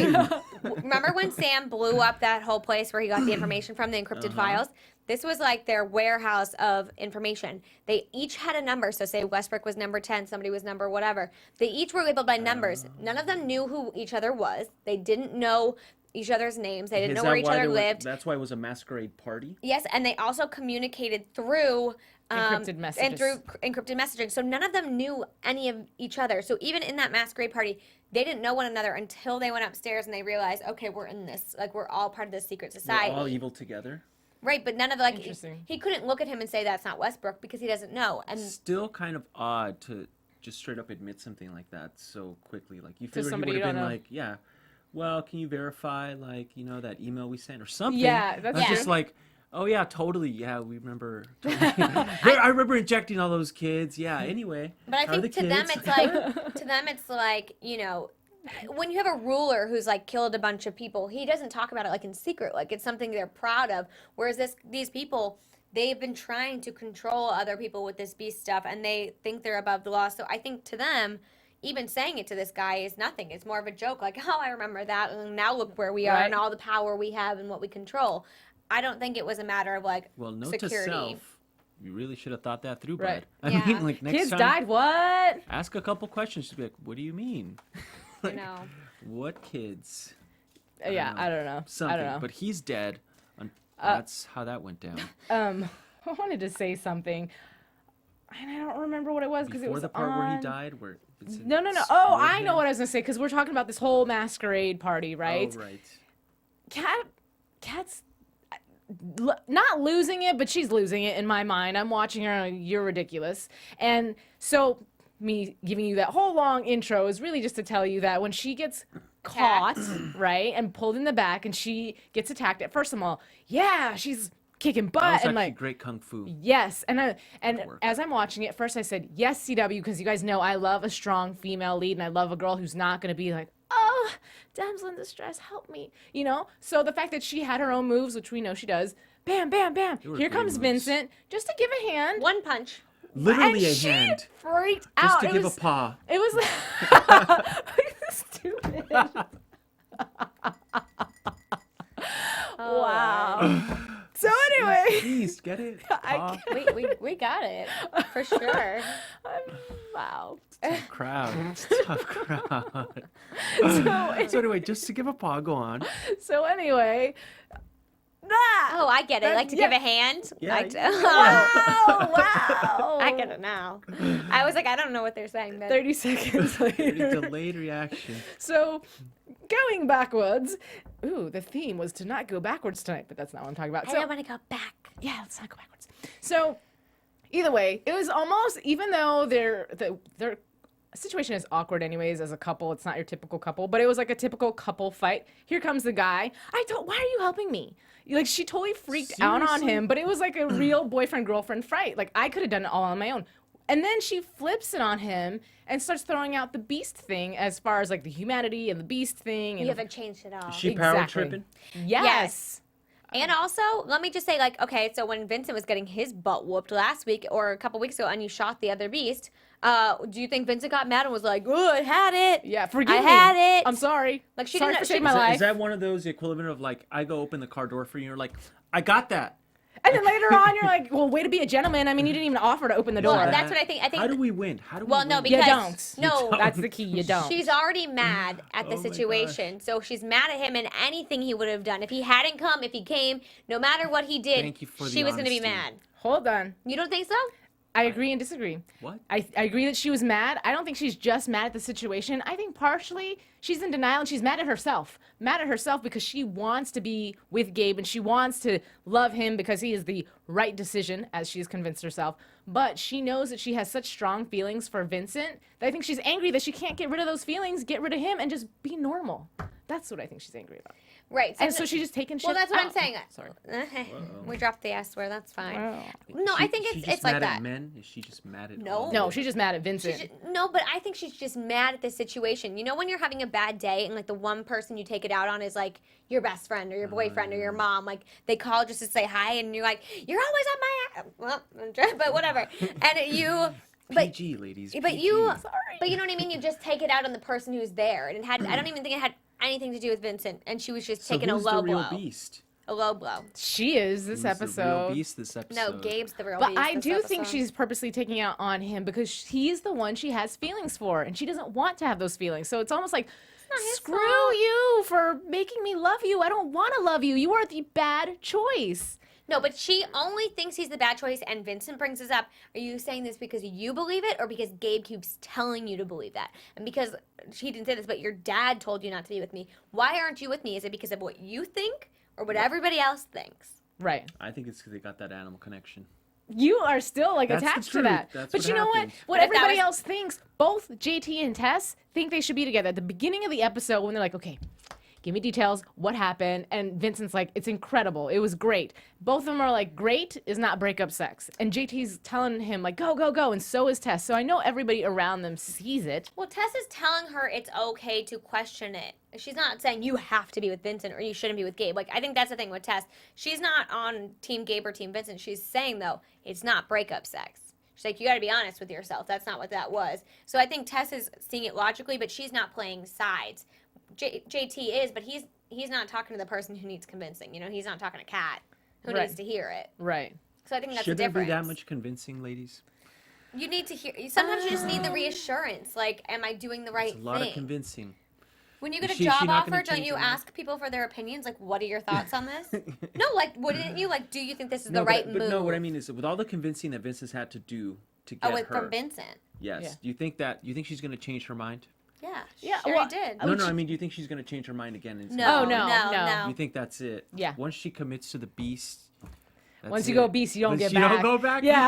Speaker 5: you.
Speaker 6: remember when Sam blew up that whole place where he got the information from, the encrypted files? This was like their warehouse of information. They each had a number. So say Westbrook was number 10, somebody was number whatever. They each were labeled by numbers. None of them knew who each other was. They didn't know each other's names. They didn't know where each other lived.
Speaker 5: That's why it was a masquerade party.
Speaker 6: Yes, and they also communicated through
Speaker 4: Encrypted
Speaker 6: and
Speaker 4: messages.
Speaker 6: through encrypted messaging. So none of them knew any of each other. So even in that masquerade party, they didn't know one another until they went upstairs and they realized, okay, we're in this. Like we're all part of this secret society.
Speaker 5: We're all evil together.
Speaker 6: Right, but none of like
Speaker 4: Interesting.
Speaker 6: he couldn't look at him and say that's not Westbrook because he doesn't know. And
Speaker 5: Still kind of odd to just straight up admit something like that so quickly. Like you figure he
Speaker 4: somebody
Speaker 5: would
Speaker 4: you
Speaker 5: have been
Speaker 4: don't know.
Speaker 5: like, yeah, well, can you verify like that email we sent or something?
Speaker 4: Yeah, that's
Speaker 5: Not
Speaker 4: true.
Speaker 5: just like, oh yeah, totally. Yeah, we remember. I remember injecting all those kids. Yeah. Anyway.
Speaker 6: but I
Speaker 5: how are
Speaker 6: think
Speaker 5: the
Speaker 6: to them
Speaker 5: kids?
Speaker 6: it's like when you have a ruler who's like killed a bunch of people, he doesn't talk about it like in secret, like it's something they're proud of. Whereas these people, they've been trying to control other people with this beast stuff, and they think they're above the law. So I think to them, even saying it to this guy is nothing. It's more of a joke, like, oh, I remember that, and now look where we are
Speaker 4: Right.
Speaker 6: and all the power we have and what we control. I don't think it was a matter of like
Speaker 5: Well, note
Speaker 6: security.
Speaker 5: to self. You really should have thought that through,
Speaker 4: Right.
Speaker 5: bud. I
Speaker 6: Yeah.
Speaker 5: mean, like next
Speaker 4: Kids
Speaker 5: time,
Speaker 4: died. What?
Speaker 5: ask a couple questions. Just be like, what do you mean?
Speaker 6: You know.
Speaker 5: What kids?
Speaker 4: Yeah, I don't know.
Speaker 5: Something.
Speaker 4: I don't know.
Speaker 5: But he's dead. That's how that went down.
Speaker 4: I wanted to say something, and I don't remember what it was because it
Speaker 5: Before
Speaker 4: was
Speaker 5: the part where he
Speaker 4: on-
Speaker 5: died, where Vincent
Speaker 4: No. Oh,
Speaker 5: speared
Speaker 4: I know
Speaker 5: him?
Speaker 4: what I was gonna say because we're talking about this whole masquerade party, right?
Speaker 5: Oh, right.
Speaker 4: Cat's not losing it, but she's losing it in my mind. I'm watching her, and you're ridiculous. And so, me giving you that whole long intro is really just to tell you that when she gets caught, right, and pulled in the back, and she gets attacked, at first of all, yeah, she's kicking butt,
Speaker 5: That was
Speaker 4: and
Speaker 5: actually
Speaker 4: like,
Speaker 5: great kung fu.
Speaker 4: yes, and
Speaker 5: work.
Speaker 4: as I'm watching it, first I said yes, CW, because you guys know I love a strong female lead, and I love a girl who's not gonna be like, oh, damsel in distress, help me, you know. So the fact that she had her own moves, which we know she does, bam, bam, bam.
Speaker 5: were
Speaker 4: Here
Speaker 5: great
Speaker 4: comes
Speaker 5: moves.
Speaker 4: Vincent, just to give a hand.
Speaker 6: One punch.
Speaker 5: Literally
Speaker 4: and
Speaker 5: a
Speaker 4: she
Speaker 5: hand.
Speaker 4: freaked
Speaker 5: Just
Speaker 4: out.
Speaker 5: to
Speaker 4: It
Speaker 5: give
Speaker 4: was,
Speaker 5: a paw.
Speaker 4: It was stupid. Wow. So anyway,
Speaker 5: Jeez, get it? Paw.
Speaker 6: We got it for sure.
Speaker 4: wow.
Speaker 5: Tough crowd. Tough crowd.
Speaker 4: So,
Speaker 5: So anyway, just to give a paw, go on.
Speaker 4: so anyway,
Speaker 6: Oh, I get it. Like to give a hand.
Speaker 5: Yeah,
Speaker 6: Like to,
Speaker 4: wow, wow.
Speaker 6: I get it now. I was like, I don't know what they're saying. But
Speaker 4: 30 seconds
Speaker 5: Pretty
Speaker 4: later.
Speaker 5: delayed reaction.
Speaker 4: So, going backwards. Ooh, the theme was to not go backwards tonight, but that's not what I'm talking about.
Speaker 6: I
Speaker 4: So,
Speaker 6: don't want to go back.
Speaker 4: yeah, let's not go backwards. So, either way, it was almost, even though their situation is awkward anyways as a couple, it's not your typical couple, but it was like a typical couple fight. Here comes the guy. Why are you helping me? Like, she totally freaked out on
Speaker 5: Seriously?
Speaker 4: him, but it was like a real boyfriend-girlfriend fight. Like, I could have done it all on my own. And then she flips it on him and starts throwing out the beast thing as far as like the humanity and the beast thing. And
Speaker 6: You haven't changed it all.
Speaker 5: Is she power
Speaker 4: Exactly.
Speaker 5: tripping?
Speaker 4: Yes.
Speaker 6: And also, let me just say, like, okay, so when Vincent was getting his butt whooped last week or a couple weeks ago and you shot the other beast, do you think Vincent got mad and was like, oh, I had it.
Speaker 4: Yeah, forgive me.
Speaker 6: I had it.
Speaker 4: I'm sorry.
Speaker 6: Like, she
Speaker 4: sorry
Speaker 6: didn't
Speaker 4: for saving my
Speaker 5: Is
Speaker 4: life.
Speaker 5: that one of those equivalent of like, I go open the car door for you, and you're like, I got that.
Speaker 4: And then later on, you're like, well, way to be a gentleman. I mean, you didn't even offer to open the door.
Speaker 6: Well, that's what I think.
Speaker 5: How do we win? How do we
Speaker 6: Well,
Speaker 5: win?
Speaker 6: no,
Speaker 4: You
Speaker 6: because
Speaker 4: don't.
Speaker 6: no,
Speaker 4: That's the key. You don't.
Speaker 6: she's already mad at the
Speaker 5: Oh my
Speaker 6: situation. So she's mad at him and anything he would have done. If he hadn't come, if he came, no matter what he did,
Speaker 5: Thank you for the
Speaker 6: she was going to be
Speaker 5: honesty.
Speaker 6: mad.
Speaker 4: Hold on.
Speaker 6: You don't think so?
Speaker 4: I agree and disagree.
Speaker 5: What?
Speaker 4: I agree that she was mad. I don't think she's just mad at the situation. I think partially she's in denial and she's mad at herself. Mad at herself because she wants to be with Gabe and she wants to love him because he is the right decision, as she's convinced herself. But she knows that she has such strong feelings for Vincent that I think she's angry that she can't get rid of those feelings, get rid of him, and just be normal. That's what I think she's angry about.
Speaker 6: Right.
Speaker 4: And so she's just taking shit
Speaker 6: Well, that's what I'm
Speaker 4: out.
Speaker 6: saying.
Speaker 4: Sorry.
Speaker 6: We dropped the S word. That's fine.
Speaker 4: Wow.
Speaker 6: No, I think
Speaker 5: She
Speaker 6: it's
Speaker 5: just
Speaker 6: like
Speaker 5: mad
Speaker 6: that.
Speaker 5: at men? Is she just mad at
Speaker 6: No.
Speaker 5: all?
Speaker 4: No, she's just mad at Vincent.
Speaker 6: No, but I think she's just mad at the situation. You know when you're having a bad day and like the one person you take it out on is like your best friend or your boyfriend or your mom. Like they call just to say hi and you're like, you're always on my well, but whatever. And you
Speaker 5: PG, ladies.
Speaker 6: but
Speaker 5: PG.
Speaker 6: you but you know what I mean? You just take it out on the person who's there. And it had I don't even think it had anything to do with Vincent. And she was just
Speaker 5: So
Speaker 6: taking a
Speaker 5: who's
Speaker 6: low
Speaker 5: the real
Speaker 6: blow.
Speaker 5: beast?
Speaker 6: A low blow.
Speaker 4: She is this
Speaker 5: Who's the
Speaker 4: episode.
Speaker 5: real beast this episode?
Speaker 6: No, Gabe's the real
Speaker 4: But
Speaker 6: beast
Speaker 4: I
Speaker 6: this
Speaker 4: do think
Speaker 6: episode.
Speaker 4: she's purposely taking out on him because he's the one she has feelings for, and she doesn't want to have those feelings. So it's almost like,
Speaker 6: not his
Speaker 4: screw
Speaker 6: fault.
Speaker 4: you for making me love you. I don't want to love you. You are the bad choice.
Speaker 6: No, but she only thinks he's the bad choice, and Vincent brings this up. Are you saying this because you believe it, or because Gabe keeps telling you to believe that? And because she didn't say this, but your dad told you not to be with me. Why aren't you with me? Is it because of what you think, or what everybody else thinks?
Speaker 4: Right.
Speaker 5: I think it's because they got that animal connection.
Speaker 4: You are still like
Speaker 5: That's the
Speaker 4: attached to
Speaker 5: truth.
Speaker 4: that.
Speaker 5: That's
Speaker 4: But
Speaker 5: what
Speaker 4: you know
Speaker 5: happened.
Speaker 4: what? What
Speaker 6: But if that
Speaker 4: everybody
Speaker 6: was-
Speaker 4: else thinks, both JT and Tess think they should be together. At the beginning of the episode, when they're like, okay, give me details, what happened? And Vincent's like, it's incredible. It was great. Both of them are like, great is not breakup sex. And JT's telling him, like, go, go, go. And so is Tess. So I know everybody around them sees it.
Speaker 6: Well, Tess is telling her it's okay to question it. She's not saying you have to be with Vincent or you shouldn't be with Gabe. Like, I think that's the thing with Tess. She's not on Team Gabe or Team Vincent. She's saying, though, it's not breakup sex. She's like, you got to be honest with yourself. That's not what that was. So I think Tess is seeing it logically, but she's not playing sides. JT is, but he's not talking to the person who needs convincing. You know, he's not talking to Cat, who
Speaker 4: Right.
Speaker 6: needs to hear it.
Speaker 4: Right.
Speaker 6: So I think that's
Speaker 5: Should
Speaker 6: the
Speaker 5: there be
Speaker 6: difference.
Speaker 5: that much convincing, ladies?
Speaker 6: You need to hear. Sometimes you just need the reassurance. Like, am I doing the right
Speaker 5: It's a lot
Speaker 6: thing?
Speaker 5: of convincing.
Speaker 6: When you get
Speaker 5: Is
Speaker 6: a
Speaker 5: she
Speaker 6: job
Speaker 5: not gonna
Speaker 6: offer, don't
Speaker 5: change
Speaker 6: you
Speaker 5: her mind?
Speaker 6: ask people for their opinions? Like, what are your thoughts on this? No, like, wouldn't you? Like, do you think this is the right
Speaker 5: but
Speaker 6: move?
Speaker 5: no, what I mean is, with all the convincing that Vincent's had to do to get
Speaker 6: Oh, with
Speaker 5: her,
Speaker 6: from Vincent.
Speaker 5: yes.
Speaker 4: Yeah.
Speaker 5: Do you think she's going to change her mind?
Speaker 6: Yeah.
Speaker 4: Yeah,
Speaker 6: Sure
Speaker 4: well,
Speaker 6: he did.
Speaker 5: No, I mean, do you think she's going to change her mind again? And
Speaker 6: No,
Speaker 4: Oh, no,
Speaker 6: no,
Speaker 4: no.
Speaker 6: no.
Speaker 5: You think that's it?
Speaker 4: Yeah.
Speaker 5: Once she commits to the beast. That's
Speaker 4: Once you
Speaker 5: it.
Speaker 4: go beast, you don't
Speaker 5: Once
Speaker 4: get
Speaker 5: she
Speaker 4: back.
Speaker 5: don't go back.
Speaker 4: Yeah.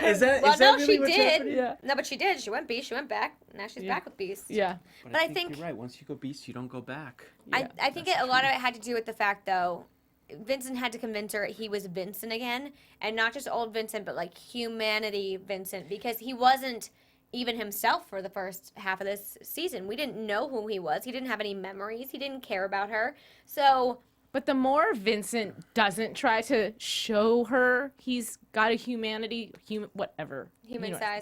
Speaker 5: Is that?
Speaker 6: Well,
Speaker 5: is
Speaker 6: no,
Speaker 5: that really
Speaker 6: she
Speaker 5: what's
Speaker 6: did.
Speaker 5: happening?
Speaker 4: Yeah.
Speaker 6: No, but she did. She went beast. She went back. Now she's back with beast.
Speaker 4: Yeah.
Speaker 6: But I think
Speaker 5: you're right. Once you go beast, you don't go back.
Speaker 6: I think a lot of it had to do with the fact, though, Vincent had to convince her he was Vincent again, and not just old Vincent, but like humanity Vincent, because he wasn't even himself for the first half of this season. We didn't know who he was. He didn't have any memories. He didn't care about her. So
Speaker 4: But the more Vincent doesn't try to show her he's got a human
Speaker 6: size,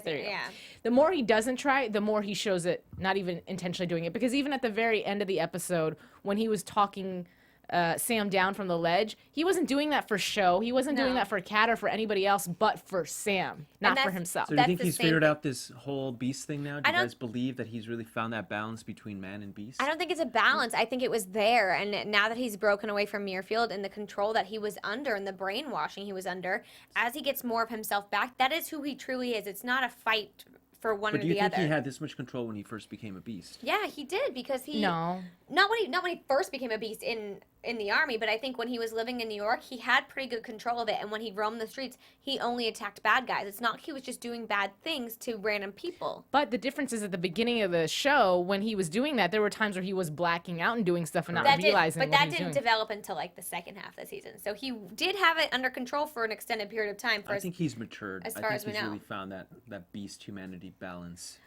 Speaker 4: there you go.
Speaker 6: yeah.
Speaker 4: The more he doesn't try, the more he shows it, not even intentionally doing it. Because even at the very end of the episode, when he was talking Sam down from the ledge, he wasn't doing that for show. He wasn't doing
Speaker 6: No.
Speaker 4: that for Kat or for anybody else, but for Sam, not for
Speaker 6: that's-
Speaker 4: himself.
Speaker 5: So do you
Speaker 6: That's
Speaker 5: think
Speaker 6: the
Speaker 5: he's
Speaker 6: same
Speaker 5: figured
Speaker 6: thing.
Speaker 5: out this whole beast thing now? Do
Speaker 6: I
Speaker 5: you
Speaker 6: don't-
Speaker 5: guys believe that he's really found that balance between man and beast?
Speaker 6: I don't think it's a balance. I think it was there. And now that he's broken away from Muirfield and the control that he was under and the brainwashing he was under, as he gets more of himself back, that is who he truly is. It's not a fight for one
Speaker 5: But
Speaker 6: or
Speaker 5: do you
Speaker 6: the
Speaker 5: think
Speaker 6: other.
Speaker 5: he had this much control when he first became a beast?
Speaker 6: Yeah, he did because he
Speaker 4: No.
Speaker 6: not when he first became a beast in the army, but I think when he was living in New York, he had pretty good control of it. And when he roamed the streets, he only attacked bad guys. It's not like he was just doing bad things to random people.
Speaker 4: But the difference is at the beginning of the show, when he was doing that, there were times where he was blacking out and doing stuff and not realizing
Speaker 6: but
Speaker 4: what
Speaker 6: that
Speaker 4: he was
Speaker 6: didn't
Speaker 4: doing.
Speaker 6: develop until like the second half of the season. So he did have it under control for an extended period of time.
Speaker 5: I think he's matured.
Speaker 6: as
Speaker 5: I
Speaker 6: far
Speaker 5: think
Speaker 6: as we
Speaker 5: he's
Speaker 6: know.
Speaker 5: really found that beast humanity balance.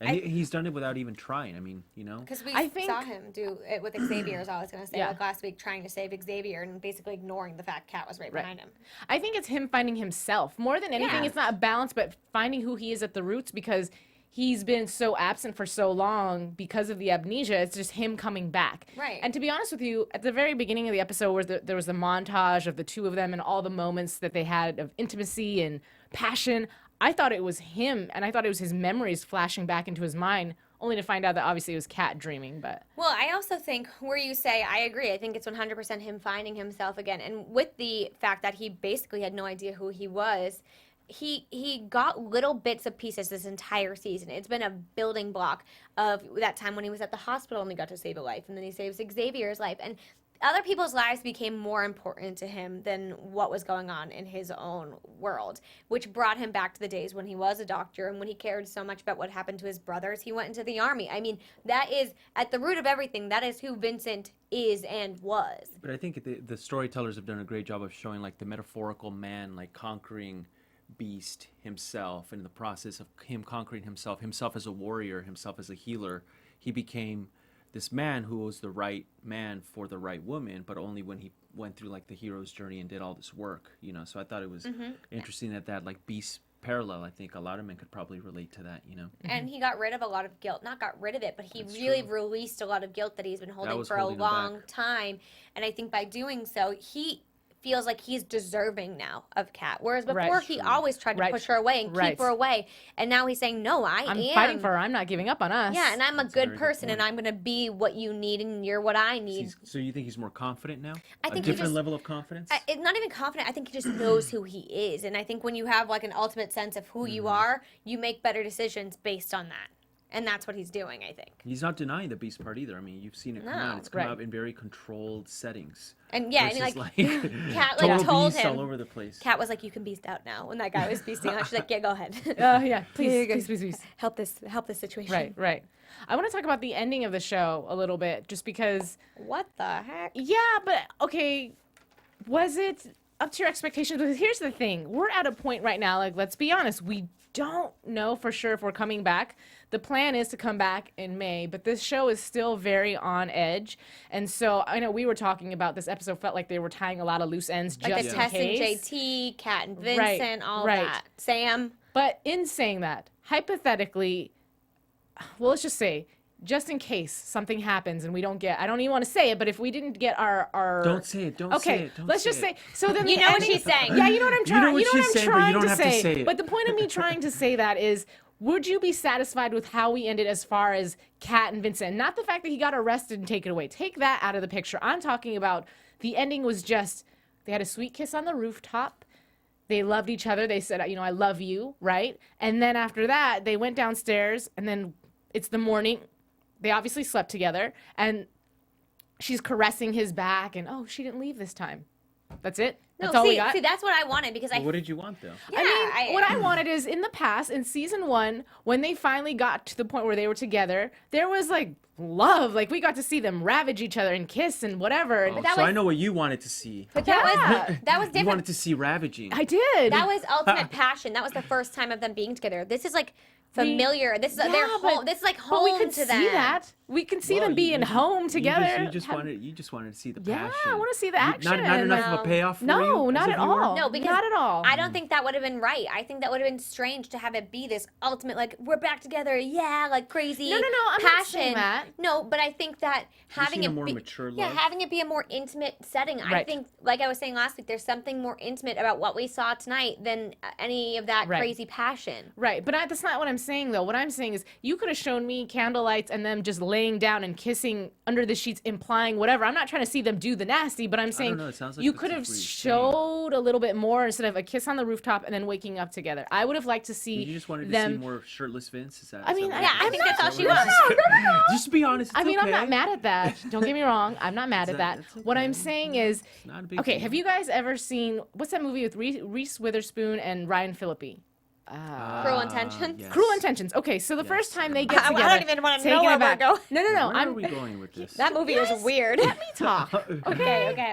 Speaker 5: He's done it without even trying. I mean, you know.
Speaker 6: Because we
Speaker 4: I think-
Speaker 6: saw him do it with Xavier, as I was going to say,
Speaker 4: Yeah.
Speaker 6: like last week, trying to save Xavier and basically ignoring the fact Cat was right behind him.
Speaker 4: I think it's him finding himself. More than anything,
Speaker 6: Yeah.
Speaker 4: it's not a balance, but finding who he is at the roots, because he's been so absent for so long because of the amnesia. It's just him coming back.
Speaker 6: Right.
Speaker 4: And to be honest with you, at the very beginning of the episode where there was the montage of the two of them and all the moments that they had of intimacy and passion, I thought it was him, and I thought it was his memories flashing back into his mind, only to find out that obviously it was Cat dreaming. But
Speaker 6: Well, I also think where you say, I agree, I think it's 100% him finding himself again. And with the fact that he basically had no idea who he was, he got little bits of pieces this entire season. It's been a building block of that time when he was at the hospital and he got to save a life, and then he saves Xavier's life, and other people's lives became more important to him than what was going on in his own world, which brought him back to the days when he was a doctor and when he cared so much about what happened to his brothers. He went into the army. I mean, that is at the root of everything. That is who Vincent is and was.
Speaker 5: But I think the storytellers have done a great job of showing like the metaphorical man like conquering Beast himself, and in the process of him conquering himself as a warrior, himself as a healer, he became this man who was the right man for the right woman, but only when he went through like the hero's journey and did all this work, you know. So I thought it was interesting that like Beast parallel. I think a lot of men could probably relate to that, you know.
Speaker 6: And he got rid of a lot of guilt. Not got rid of it, but he
Speaker 5: That's
Speaker 6: really
Speaker 5: true.
Speaker 6: released a lot of guilt that he's been holding
Speaker 5: was
Speaker 6: for
Speaker 5: holding
Speaker 6: a
Speaker 5: him
Speaker 6: long
Speaker 5: back.
Speaker 6: time. And I think by doing so, he feels like he's deserving now of Cat. Whereas before,
Speaker 4: Right.
Speaker 6: he always tried to
Speaker 4: Right.
Speaker 6: push her away and
Speaker 4: Right.
Speaker 6: keep her away. And now he's saying, no,
Speaker 4: I'm
Speaker 6: am
Speaker 4: fighting for her. I'm not giving up on us.
Speaker 6: Yeah, and I'm a
Speaker 5: That's a
Speaker 6: good
Speaker 5: very good
Speaker 6: person, and
Speaker 5: point.
Speaker 6: I'm going to be what you need, and you're what I need.
Speaker 5: So you think he's more confident now?
Speaker 6: I think
Speaker 5: a
Speaker 6: he
Speaker 5: different
Speaker 6: just-
Speaker 5: level of confidence.
Speaker 6: It's not even confident. I think he just knows who he is. And I think when you have like an ultimate sense of who
Speaker 5: Mm-hmm.
Speaker 6: you are, you make better decisions based on that. And that's what he's doing, I think.
Speaker 5: He's not denying the Beast part either. I mean, you've seen it come out.
Speaker 6: No.
Speaker 5: It's come
Speaker 4: Right.
Speaker 5: out in very controlled settings.
Speaker 6: And yeah, and
Speaker 5: versus,
Speaker 6: like, Cat
Speaker 5: total
Speaker 6: like told
Speaker 5: beast
Speaker 6: him.
Speaker 5: all over the place.
Speaker 6: Cat was like, "You can beast out now." When that guy was beasting out, she's like, "Yeah, go ahead.
Speaker 4: Yeah, please.
Speaker 6: help this situation."
Speaker 4: Right. I want to talk about the ending of the show a little bit, just because.
Speaker 6: What the heck?
Speaker 4: Yeah, but okay, was it up to your expectations? Because here's the thing: we're at a point right now. Like, let's be honest, we don't know for sure if we're coming back. The plan is to come back in May, but this show is still very on edge. And so I know we were talking about this episode felt like they were tying a lot of loose ends
Speaker 6: Like
Speaker 4: just
Speaker 6: the
Speaker 4: in
Speaker 6: Tess and
Speaker 4: case.
Speaker 6: JT, Cat and Vincent, all
Speaker 4: right.
Speaker 6: that. Sam.
Speaker 4: But in saying that, hypothetically, well, let's just say, just in case something happens and we don't get, I don't even want to say it, but if we didn't get our
Speaker 5: Don't say it. Don't say
Speaker 4: okay,
Speaker 5: it. Don't
Speaker 4: let's
Speaker 5: say
Speaker 4: just
Speaker 5: it.
Speaker 4: say. So then
Speaker 6: You
Speaker 4: the
Speaker 6: know what
Speaker 4: ending-
Speaker 6: she's saying.
Speaker 4: Yeah, you know what I'm trying.
Speaker 5: know what
Speaker 4: You know what
Speaker 5: she's
Speaker 4: I'm
Speaker 5: saying, but
Speaker 4: trying
Speaker 5: you don't
Speaker 4: to
Speaker 5: have to
Speaker 4: say.
Speaker 5: say it.
Speaker 4: But the point of me trying to say that is, would you be satisfied with how we ended as far as Cat and Vincent? Not the fact that he got arrested and taken away. Take that out of the picture. I'm talking about the ending was just they had a sweet kiss on the rooftop. They loved each other. They said, I love you, right? And then after that, they went downstairs, and then it's the morning. They obviously slept together, and she's caressing his back, and she didn't leave this time. That's it.
Speaker 6: No,
Speaker 4: That's all we got.
Speaker 6: see, that's what I wanted because
Speaker 5: What did you want though?
Speaker 6: yeah,
Speaker 4: I mean, what I wanted is in the past, in season 1, when they finally got to the point where they were together, there was like love. Like we got to see them ravage each other and kiss and whatever.
Speaker 5: Oh,
Speaker 6: that
Speaker 5: so I
Speaker 6: was-
Speaker 5: know what you wanted to see.
Speaker 6: But that
Speaker 4: Yeah.
Speaker 6: was that was
Speaker 5: You
Speaker 6: different.
Speaker 5: wanted to see ravaging.
Speaker 4: I did.
Speaker 6: That was ultimate passion. That was the first time of them being together. This is like familiar. This is their
Speaker 4: Yeah,
Speaker 6: home.
Speaker 4: but-
Speaker 6: This is like
Speaker 4: but
Speaker 6: home
Speaker 4: we could
Speaker 6: to
Speaker 4: see
Speaker 6: them.
Speaker 4: that. We can see
Speaker 5: Well,
Speaker 4: them being home together.
Speaker 5: You just wanted to see the
Speaker 4: Yeah,
Speaker 5: passion.
Speaker 4: I want to see the
Speaker 5: You-
Speaker 4: action.
Speaker 5: Not enough of
Speaker 6: No.
Speaker 5: a payoff for you?
Speaker 4: No,
Speaker 5: as
Speaker 4: not
Speaker 5: a
Speaker 4: at
Speaker 5: viewer?
Speaker 4: all.
Speaker 6: No, because
Speaker 4: not at all.
Speaker 6: I don't think that would have been right. I think that would have been strange to have it be this ultimate, like, we're back together, yeah, like crazy
Speaker 4: No, I'm
Speaker 6: passion.
Speaker 4: not saying that.
Speaker 6: No, but I think that having
Speaker 5: seen
Speaker 6: it
Speaker 5: a more
Speaker 6: be,
Speaker 5: mature
Speaker 6: yeah,
Speaker 5: love?
Speaker 6: having it be a more intimate setting. I
Speaker 4: Right.
Speaker 6: think, like I was saying last week, there's something more intimate about what we saw tonight than any of that
Speaker 4: Right.
Speaker 6: crazy passion.
Speaker 4: Right, but that's not what I'm saying, though. What I'm saying is you could have shown me candlelights and them just laying down and kissing under the sheets, implying whatever. I'm not trying to see them do the nasty, but I'm saying
Speaker 5: know, it sounds like
Speaker 4: you
Speaker 5: that's
Speaker 4: could
Speaker 5: what
Speaker 4: have
Speaker 5: you're saying.
Speaker 4: showed a little bit more instead of a kiss on the rooftop and then waking up together. I would have liked to see
Speaker 5: You just wanted to
Speaker 4: them.
Speaker 5: see more shirtless Vince? Is that,
Speaker 4: I
Speaker 5: is
Speaker 4: mean,
Speaker 5: that what
Speaker 6: Yeah,
Speaker 5: it
Speaker 6: I
Speaker 5: is?
Speaker 6: think that's all
Speaker 5: Is that
Speaker 6: she
Speaker 5: what it
Speaker 6: wants.
Speaker 5: is? Just to be honest, it's
Speaker 4: I mean,
Speaker 5: okay.
Speaker 4: I'm not mad at that. Don't get me wrong. I'm not mad at
Speaker 5: that-
Speaker 4: that.
Speaker 5: that's
Speaker 4: What
Speaker 5: okay.
Speaker 4: I'm saying is,
Speaker 5: not a big
Speaker 4: okay,
Speaker 5: deal.
Speaker 4: have you guys ever seen, what's that movie with Reese Witherspoon and Ryan Phillippe?
Speaker 6: Cruel Intentions?
Speaker 5: Yes.
Speaker 4: Cruel Intentions. Okay, so the first time they get
Speaker 6: I
Speaker 4: together.
Speaker 6: don't even wanna know
Speaker 4: taking
Speaker 6: where
Speaker 4: it
Speaker 6: we're
Speaker 4: back.
Speaker 6: going.
Speaker 4: No.
Speaker 5: Where
Speaker 4: I'm
Speaker 5: are we going with this?
Speaker 6: That movie is weird.
Speaker 4: Let me talk.
Speaker 6: Okay.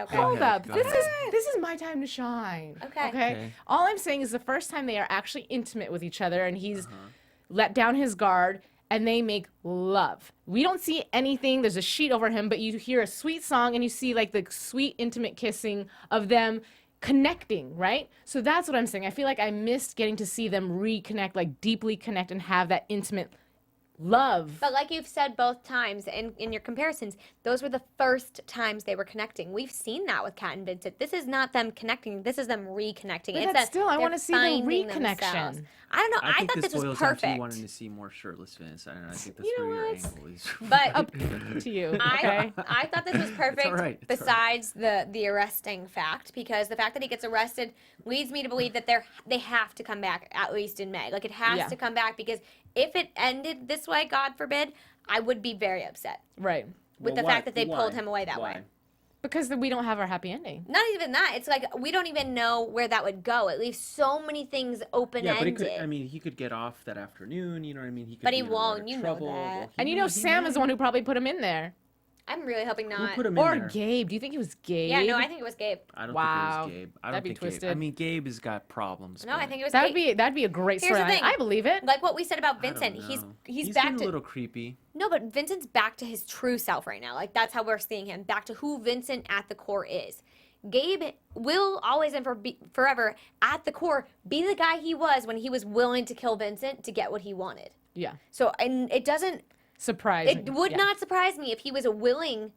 Speaker 4: Hold
Speaker 5: ahead,
Speaker 4: up.
Speaker 5: go
Speaker 4: This
Speaker 5: ahead.
Speaker 4: is my time to shine.
Speaker 6: Okay.
Speaker 4: Okay. All I'm saying is the first time they are actually intimate with each other, and he's let down his guard, and they make love. We don't see anything. There's a sheet over him, but you hear a sweet song, and you see like the sweet, intimate kissing of them connecting, right? So that's what I'm saying. I feel like I missed getting to see them reconnect, like deeply connect and have that intimate love.
Speaker 6: But like you've said both times in your comparisons, those were the first times they were connecting. We've seen that with Cat and Vincent. This is not them connecting. This is them reconnecting.
Speaker 4: But
Speaker 6: It's
Speaker 4: that's
Speaker 6: that
Speaker 4: still, I
Speaker 6: they're
Speaker 4: want to see the
Speaker 6: finding
Speaker 4: reconnection.
Speaker 6: themselves. I don't know. I
Speaker 5: think
Speaker 6: thought this was
Speaker 5: boils down to
Speaker 6: perfect.
Speaker 5: you wanting to see more shirtless Vince. I think that's
Speaker 4: You know
Speaker 5: where your
Speaker 4: what?
Speaker 5: angle is.
Speaker 6: But
Speaker 4: Up to you, okay?
Speaker 6: I thought this was perfect.
Speaker 5: all right, it's all
Speaker 6: Besides the arresting fact, because the fact that he gets arrested leads me to believe that they have to come back at least in May. Like it has
Speaker 4: Yeah.
Speaker 6: to come back, because if it ended this way, God forbid, I would be very upset
Speaker 4: Right.
Speaker 6: with the fact that they pulled him away that way.
Speaker 4: Because we don't have our happy ending.
Speaker 6: Not even that. It's like we don't even know where that would go. It leaves so many things open
Speaker 5: Yeah, but
Speaker 6: ended.
Speaker 5: it could. I mean, he could get off that afternoon. You know what I mean? He could.
Speaker 6: But
Speaker 5: be
Speaker 6: he
Speaker 5: in a lot
Speaker 6: won't,
Speaker 5: of
Speaker 6: you know
Speaker 5: trouble.
Speaker 6: that.
Speaker 5: Well,
Speaker 4: And you know Sam is the one who probably put him in there.
Speaker 6: I'm really hoping
Speaker 5: Who
Speaker 6: not.
Speaker 5: put him
Speaker 4: Or
Speaker 5: in there?
Speaker 4: Gabe. Do you think it was Gabe?
Speaker 6: Yeah, no, I think it was Gabe.
Speaker 5: I don't
Speaker 4: Wow.
Speaker 5: think it was Gabe. I
Speaker 4: That'd
Speaker 5: don't
Speaker 4: be
Speaker 5: think Gabe. I
Speaker 4: twisted.
Speaker 5: mean, Gabe has got problems.
Speaker 6: No,
Speaker 5: but
Speaker 6: I think it was
Speaker 4: That'd
Speaker 6: Gabe.
Speaker 4: be a great
Speaker 6: Here's the
Speaker 4: storyline.
Speaker 6: thing.
Speaker 4: I believe it.
Speaker 6: Like what we said about
Speaker 5: I don't
Speaker 6: Vincent,
Speaker 5: know.
Speaker 6: he's back
Speaker 5: getting
Speaker 6: to
Speaker 5: a little creepy.
Speaker 6: No, but Vincent's back to his true self right now. Like that's how we're seeing him, back to who Vincent at the core is. Gabe will always and forever at the core be the guy he was when he was willing to kill Vincent to get what he wanted.
Speaker 4: Yeah.
Speaker 6: So, and it doesn't,
Speaker 4: Surprising.
Speaker 6: it would
Speaker 4: Yeah.
Speaker 6: not surprise me if he was willing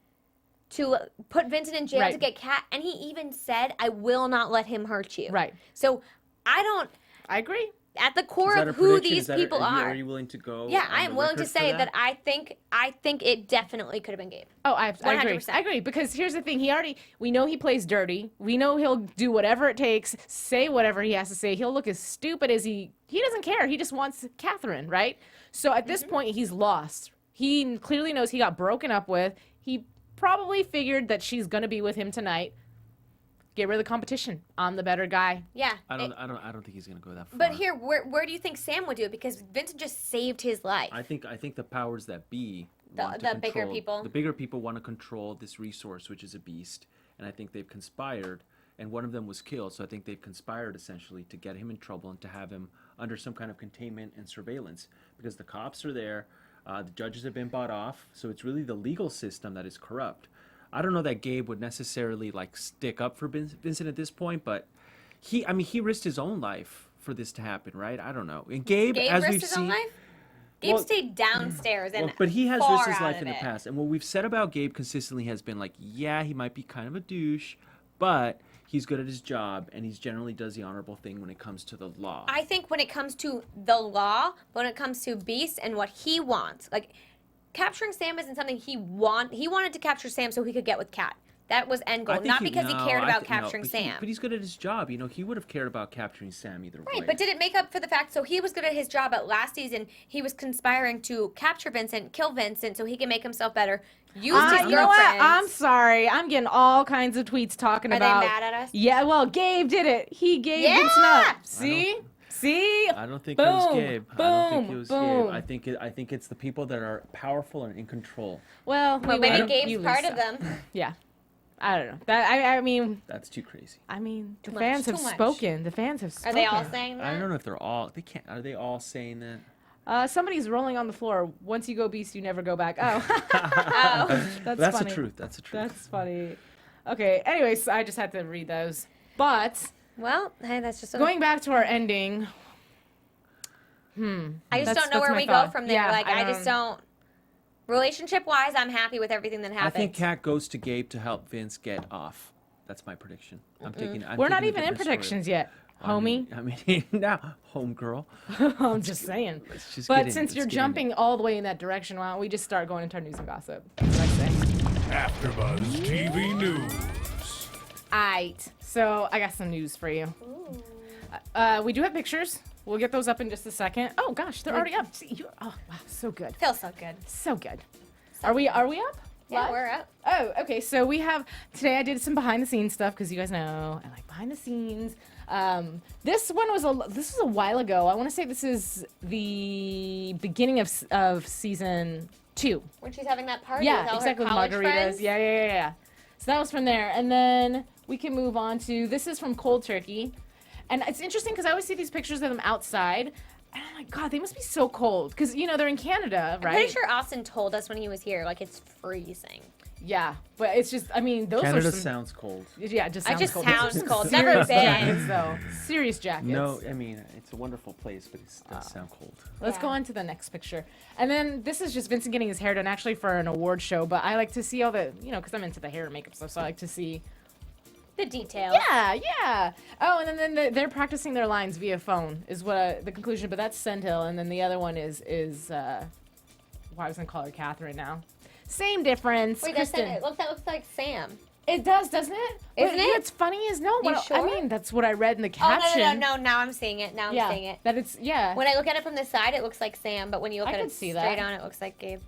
Speaker 6: to put Vincent in jail
Speaker 4: Right.
Speaker 6: to get Cat, and he even said, "I will not let him hurt you."
Speaker 4: Right.
Speaker 6: So I don't.
Speaker 4: I agree.
Speaker 6: At the core
Speaker 5: Is that
Speaker 6: of
Speaker 5: a
Speaker 6: who
Speaker 5: prediction?
Speaker 6: these
Speaker 5: Is that
Speaker 6: people
Speaker 5: are
Speaker 6: are.
Speaker 5: you willing to go?
Speaker 6: Yeah,
Speaker 5: on
Speaker 6: I am
Speaker 5: the
Speaker 6: willing to
Speaker 5: record for
Speaker 6: say that I think it definitely could have been Gabe.
Speaker 4: Oh, I agree.
Speaker 6: 100%.
Speaker 4: I agree because here's the thing. We know he plays dirty. We know he'll do whatever it takes, say whatever he has to say. He'll look as stupid as he doesn't care. He just wants Catherine, right? So at this point, he's lost. He clearly knows he got broken up with. He probably figured that she's going to be with him tonight. Get rid of the competition. I'm the better guy.
Speaker 6: Yeah.
Speaker 5: I don't think he's gonna go that far.
Speaker 6: But here, where do you think Sam would do it? Because Vincent just saved his life.
Speaker 5: I think the powers that be want
Speaker 6: The
Speaker 5: to
Speaker 6: bigger
Speaker 5: control,
Speaker 6: people.
Speaker 5: The bigger people want to control this resource, which is a beast, and I think they've conspired. And one of them was killed, so I think they've conspired essentially to get him in trouble and to have him under some kind of containment and surveillance. Because the cops are there, the judges have been bought off, so it's really the legal system that is corrupt. I don't know that Gabe would necessarily like stick up for Vincent at this point, but he risked his own life for this to happen, right? I don't know. And Gabe as
Speaker 6: risked
Speaker 5: we've
Speaker 6: his
Speaker 5: seen,
Speaker 6: own life? Gabe stayed downstairs and
Speaker 5: but he has
Speaker 6: far
Speaker 5: risked his
Speaker 6: out
Speaker 5: life
Speaker 6: of
Speaker 5: in the
Speaker 6: it.
Speaker 5: past. And what we've said about Gabe consistently has been like, yeah, he might be kind of a douche, but he's good at his job and he generally does the honorable thing when it comes to the law.
Speaker 6: I think when it comes to the law, when it comes to Beast and what he wants, like capturing Sam isn't something he wanted to capture Sam so he could get with Cat. That was end goal, not because he cared about capturing Sam.
Speaker 5: But he's good at his job. You know, he would have cared about capturing Sam either way.
Speaker 6: Right, but did it make up for the fact, so he was good at his job, but last season he was conspiring to capture Vincent, kill Vincent so he can make himself better, used his
Speaker 4: You know what?
Speaker 6: girlfriend.
Speaker 4: I'm sorry. I'm getting all kinds of tweets talking
Speaker 6: Are
Speaker 4: about.
Speaker 6: they mad at us?
Speaker 4: Yeah, well, Gabe did it. He gave
Speaker 6: Yeah!
Speaker 4: Vincent up. See? See?
Speaker 5: I don't think it was
Speaker 4: Boom,
Speaker 5: Gabe. I don't think it
Speaker 4: boom,
Speaker 5: was
Speaker 4: boom.
Speaker 5: Gabe. I think it's the people that are powerful and in control.
Speaker 4: Well,
Speaker 6: Well,
Speaker 4: we
Speaker 6: maybe
Speaker 4: win,
Speaker 6: Gabe's
Speaker 4: you
Speaker 6: part
Speaker 4: lose
Speaker 6: of
Speaker 4: some.
Speaker 6: them.
Speaker 4: Yeah. I don't know. I mean,
Speaker 5: That's too crazy.
Speaker 4: the
Speaker 6: much,
Speaker 4: fans have
Speaker 6: too much.
Speaker 4: spoken. The fans have
Speaker 6: Are
Speaker 4: spoken.
Speaker 6: they all saying that?
Speaker 5: I don't know if they're all. They can't. Are they all saying that?
Speaker 4: Somebody's rolling on the floor. Once you go beast, you never go back. Oh.
Speaker 6: Oh.
Speaker 4: That's
Speaker 5: the
Speaker 4: funny.
Speaker 5: truth. That's the truth.
Speaker 4: That's funny. Okay. Anyways, I just had to read those. But
Speaker 6: Well, hey, that's just
Speaker 4: going back to our ending.
Speaker 6: I just
Speaker 4: That's-
Speaker 6: don't know
Speaker 4: that's
Speaker 6: where
Speaker 4: my
Speaker 6: we
Speaker 4: thought.
Speaker 6: go from there.
Speaker 4: Yeah,
Speaker 6: Like
Speaker 4: I
Speaker 6: I just don't. Relationship-wise, I'm happy with everything that
Speaker 5: I
Speaker 6: happens.
Speaker 5: think Kat goes to Gabe to help Vince get off. That's my prediction. I'm
Speaker 4: We're not
Speaker 5: taking a
Speaker 4: even in
Speaker 5: different story.
Speaker 4: predictions yet, homie.
Speaker 5: I mean, now, homegirl.
Speaker 4: I'm just saying.
Speaker 5: Let's just
Speaker 4: But
Speaker 5: get in.
Speaker 4: since
Speaker 5: Let's
Speaker 4: you're
Speaker 5: get in
Speaker 4: jumping all the way in that direction, why don't we just start going into our news and gossip? That's what I say.
Speaker 1: AfterBuzz TV News.
Speaker 4: Aight. So I got some news for you. We do have pictures. We'll get those up in just a second. Oh gosh, they're already up. See, oh wow, so good,
Speaker 6: Feels so good.
Speaker 4: so good. Are we up?
Speaker 6: Yeah,
Speaker 4: Live?
Speaker 6: we're up.
Speaker 4: Oh, okay. So we have today. I did some behind the scenes stuff because you guys know I like behind the scenes. This one was a while ago. I want to say this is the beginning of season 2.
Speaker 6: When she's having that party with
Speaker 4: Yeah,
Speaker 6: all
Speaker 4: exactly.
Speaker 6: her
Speaker 4: With
Speaker 6: college
Speaker 4: margaritas.
Speaker 6: friends.
Speaker 4: Yeah. So that was from there, and then we can move on to this is from Cold Turkey, and it's interesting because I always see these pictures of them outside. And I'm like, God, they must be so cold. Because, they're in Canada, right?
Speaker 6: I'm pretty sure Austin told us when he was here, like, it's freezing.
Speaker 4: Yeah, but it's just, those
Speaker 5: Canada
Speaker 4: are some...
Speaker 5: sounds cold.
Speaker 4: Yeah, it just sounds cold.
Speaker 6: sounds cold.
Speaker 4: Serious
Speaker 6: Never been.
Speaker 4: jackets, though. Serious jackets.
Speaker 5: No, I mean, it's a wonderful place, but it does sound cold.
Speaker 4: Let's go on to the next picture. And then this is just Vincent getting his hair done, actually for an award show. But I like to see all the, because I'm into the hair and makeup stuff, so I like to see...
Speaker 6: The details.
Speaker 4: Yeah. Oh, and then they're practicing their lines via phone is what the conclusion. But that's Sendhill, and then the other one is I was gonna call her Catherine now. Same difference.
Speaker 6: Wait,
Speaker 4: Kristen.
Speaker 6: that looks like Sam.
Speaker 4: It does, doesn't it?
Speaker 6: Isn't it?
Speaker 4: What's funny is no.
Speaker 6: You sure?
Speaker 4: I mean, that's what I read in the
Speaker 6: Oh,
Speaker 4: caption.
Speaker 6: no. Now I'm seeing it. Now I'm seeing it.
Speaker 4: That it's
Speaker 6: When I look at it from the side, it looks like Sam, but when you look at
Speaker 4: could
Speaker 6: it
Speaker 4: see
Speaker 6: straight
Speaker 4: that.
Speaker 6: on, it looks like Gabe.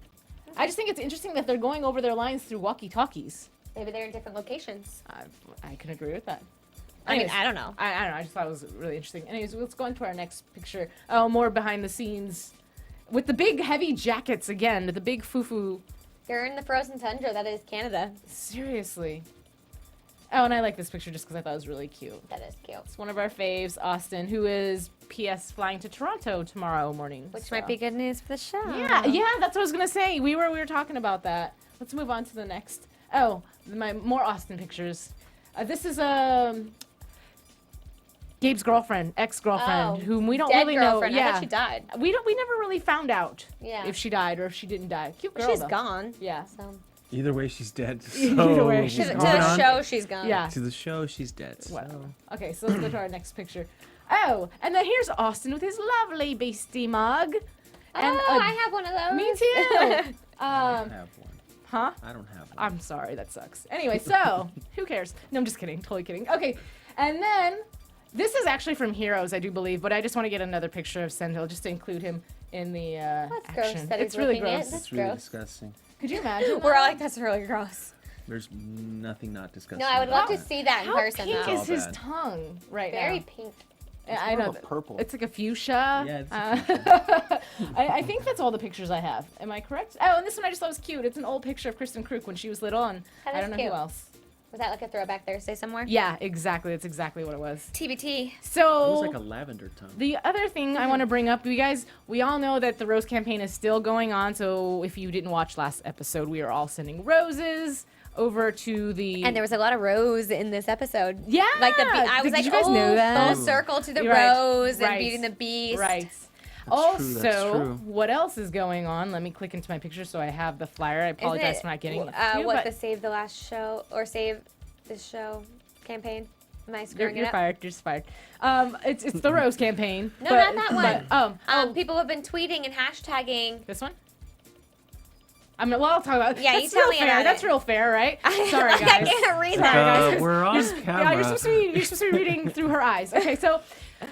Speaker 4: I just think it's interesting that they're going over their lines through walkie-talkies.
Speaker 6: Maybe they're in different locations.
Speaker 4: I can agree with that.
Speaker 6: Anyways, I don't know.
Speaker 4: I don't know. I just thought it was really interesting. Anyways, let's go into our next picture. Oh, more behind the scenes. With the big heavy jackets again, the big foo-foo.
Speaker 6: They're in the frozen tundra. That is Canada.
Speaker 4: Seriously. Oh, and I like this picture just because I thought it was really cute.
Speaker 6: That is cute.
Speaker 4: It's one of our faves, Austin, who is P.S. flying to Toronto tomorrow morning.
Speaker 6: Which might be good news for the show.
Speaker 4: Yeah, that's what I was gonna say. We were talking about that. Let's move on to the next. Oh, my more Austin pictures. This is Gabe's girlfriend, ex-girlfriend, whom we don't
Speaker 6: Dead
Speaker 4: really know.
Speaker 6: girlfriend.
Speaker 4: Yeah,
Speaker 6: I thought she died.
Speaker 4: We never really found out.
Speaker 6: Yeah.
Speaker 4: If she died or if she didn't die. Cute girl.
Speaker 6: She's
Speaker 4: though.
Speaker 6: gone.
Speaker 4: Yeah.
Speaker 6: So.
Speaker 5: Either way, she's dead. So
Speaker 4: Either way,
Speaker 6: To
Speaker 4: she's
Speaker 6: the
Speaker 4: gone.
Speaker 6: show, she's gone.
Speaker 4: Yeah.
Speaker 5: To the show, she's dead. So.
Speaker 4: Well, okay, so let's go to our next picture. Oh, and then here's Austin with his lovely beastie mug. And
Speaker 6: I have one of those.
Speaker 4: me too.
Speaker 5: I don't have one.
Speaker 4: Huh?
Speaker 5: I don't have one.
Speaker 4: I'm sorry, that sucks. Anyway, so who cares? No, I'm just kidding. Totally kidding. Okay, and then this is actually from Heroes, I do believe, but I just want to get another picture of Sendhill just to include him in the
Speaker 6: That's
Speaker 4: action.
Speaker 6: gross that
Speaker 4: It's
Speaker 6: he's
Speaker 4: really
Speaker 6: looking at.
Speaker 4: gross.
Speaker 6: That's
Speaker 5: It's really
Speaker 6: gross.
Speaker 5: disgusting.
Speaker 4: Could you imagine?
Speaker 6: We're all
Speaker 4: that?
Speaker 6: like, that's really gross.
Speaker 5: There's nothing not disgusting.
Speaker 6: No, I would love
Speaker 5: about
Speaker 6: to
Speaker 5: that.
Speaker 6: see that in
Speaker 4: How
Speaker 6: person,
Speaker 4: pink
Speaker 6: though.
Speaker 4: is
Speaker 5: All
Speaker 4: his
Speaker 5: bad.
Speaker 4: tongue right
Speaker 6: Very
Speaker 4: now?
Speaker 6: pink.
Speaker 4: I
Speaker 5: more
Speaker 4: know.
Speaker 5: of a purple.
Speaker 4: It's like a fuchsia.
Speaker 5: Yeah, it's
Speaker 4: I think that's all the pictures I have. Am I correct? Oh, and this one I just thought was cute. It's an old picture of Kristen Kruk when she was little, and
Speaker 6: That
Speaker 4: I
Speaker 6: is
Speaker 4: don't know
Speaker 6: cute.
Speaker 4: who else.
Speaker 6: Was that like a Throwback Thursday somewhere?
Speaker 4: Yeah, exactly. That's exactly what it was.
Speaker 6: TBT.
Speaker 5: It
Speaker 4: So
Speaker 5: was like a lavender tone.
Speaker 4: the other thing I want to bring up, you guys, we all know that the rose campaign is still going on. So if you didn't watch last episode, we are all sending roses over to the.
Speaker 6: And there was a lot of rose in this episode.
Speaker 4: Yeah.
Speaker 6: Like I was
Speaker 4: Did
Speaker 6: like,
Speaker 4: you guys know that?
Speaker 6: full circle to the
Speaker 4: You're right.
Speaker 6: rose and
Speaker 4: Right.
Speaker 6: Beauty and the Beast.
Speaker 4: Right.
Speaker 5: That's true, that's
Speaker 4: Also,
Speaker 5: true.
Speaker 4: what else is going on? Let me click into my picture so I have the flyer. I apologize
Speaker 6: Isn't
Speaker 4: for not getting it.
Speaker 6: what the Save the Last Show or Save this Show campaign? Am I
Speaker 4: You're,
Speaker 6: screwing it
Speaker 4: you're
Speaker 6: up?
Speaker 4: fired. You're just fired. It's the rose campaign.
Speaker 6: No, not that one.
Speaker 4: Oh,
Speaker 6: People have been tweeting and hashtagging.
Speaker 4: this one. Well, I'll talk about it.
Speaker 6: Yeah, you
Speaker 4: That's
Speaker 6: tell
Speaker 4: real
Speaker 6: me
Speaker 4: fair.
Speaker 6: about
Speaker 4: That's
Speaker 6: it.
Speaker 4: real fair, right? Sorry,
Speaker 6: I
Speaker 4: guys.
Speaker 6: can't read
Speaker 4: Sorry,
Speaker 6: that.
Speaker 4: guys.
Speaker 5: We're on
Speaker 4: Yeah,
Speaker 5: camera.
Speaker 4: you're supposed to be reading through her eyes. Okay, so